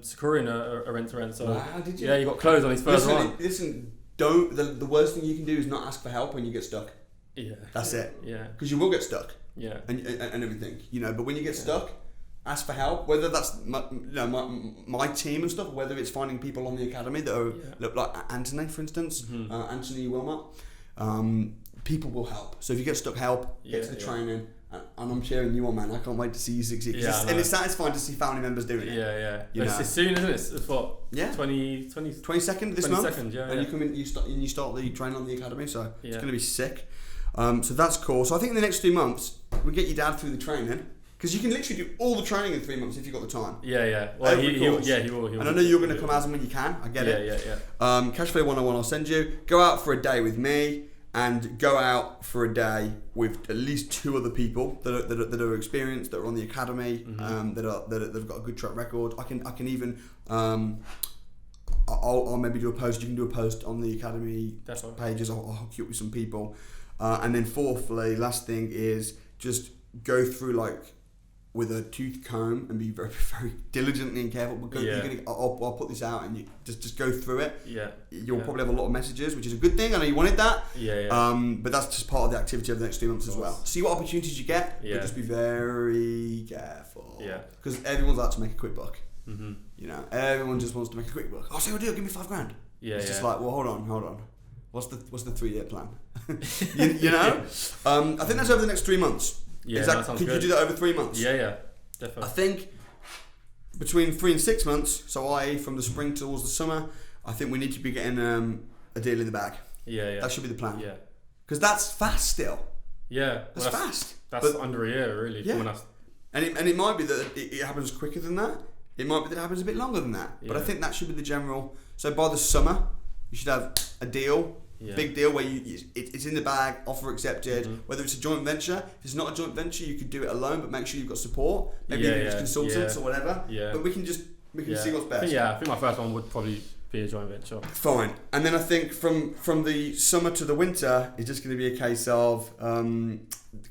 securing a rent-to-rent. So did you? Yeah, he got closed on his first one. Listen, don't. The worst thing you can do is not ask for help when you get stuck. Yeah. That's it. Yeah. Because you will get stuck. Yeah. And everything, but when you get stuck, ask for help, whether that's my team and stuff, whether it's finding people on the academy that are like Anthony, for instance, Anthony Wilmot. People will help. So if you get stuck, get to the training. And I'm cheering you on, man. I can't wait to see you succeed. And it's satisfying to see family members doing it. It's soon, isn't it? It's what? 22nd this month. And you come in, you start the training on the academy, so it's going to be sick. So that's cool. So I think in the next 3 months we get your dad through the training, because you can literally do all the training in 3 months if you've got the time. Well, he will. And I know you're going to come as and when you can. I get it. Cash Flow 101 I'll send you. Go out for a day with me. And go out for a day with at least 2 other people that are experienced, that are on the academy, that've got a good track record. I can even I'll maybe do a post. You can do a post on the academy pages. I'll hook you up with some people, and then fourthly, last thing is just go through with a tooth comb and be very, very diligently and careful. I'll put this out and you just go through it. You'll probably have a lot of messages, which is a good thing. I know you wanted that. But that's just part of the activity of the next 3 months as well. See what opportunities you get, but just be very careful. Because everyone's out to make a quick buck. Everyone just wants to make a quick buck. Oh, say what do? Give me $5,000. It's just like, well, hold on. What's the 3-year plan? I think that's over the next 3 months. That sounds Could good. you do that over 3 months? Definitely. I think between 3 and 6 months, so i.e. from the spring towards the summer, I think we need to be getting a deal in the bag. That should be the plan. Because that's fast still. That's fast. That's under a year, really. And it might be that it happens quicker than that. It might be that it happens a bit longer than that. But I think that should be the general. So by the summer, you should have a deal. Big deal where it's in the bag, offer accepted. Whether it's a joint venture, if it's not a joint venture, you could do it alone, but make sure you've got support. Maybe it's consultants or whatever. But we can see what's best. I think my first one would probably be a joint venture. Fine. And then I think from the summer to the winter, it's just going to be a case of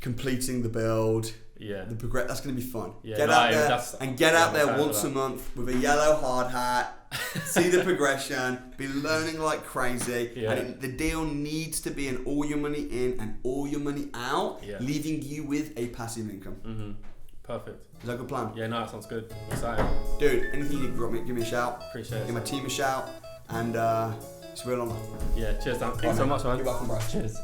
completing the build. That's going to be fun. Get out there once a month with a yellow hard hat. See the progression, be learning like crazy, and the deal needs to be an all your money in and all your money out, leaving you with a passive income. Perfect. Is that a good plan? That sounds good. Exciting. Dude, anything you need, give me a shout. Appreciate it. Give my team a shout, and it's a real honour. Cheers, Dan. Thanks so much, man. You're welcome, bro. Cheers.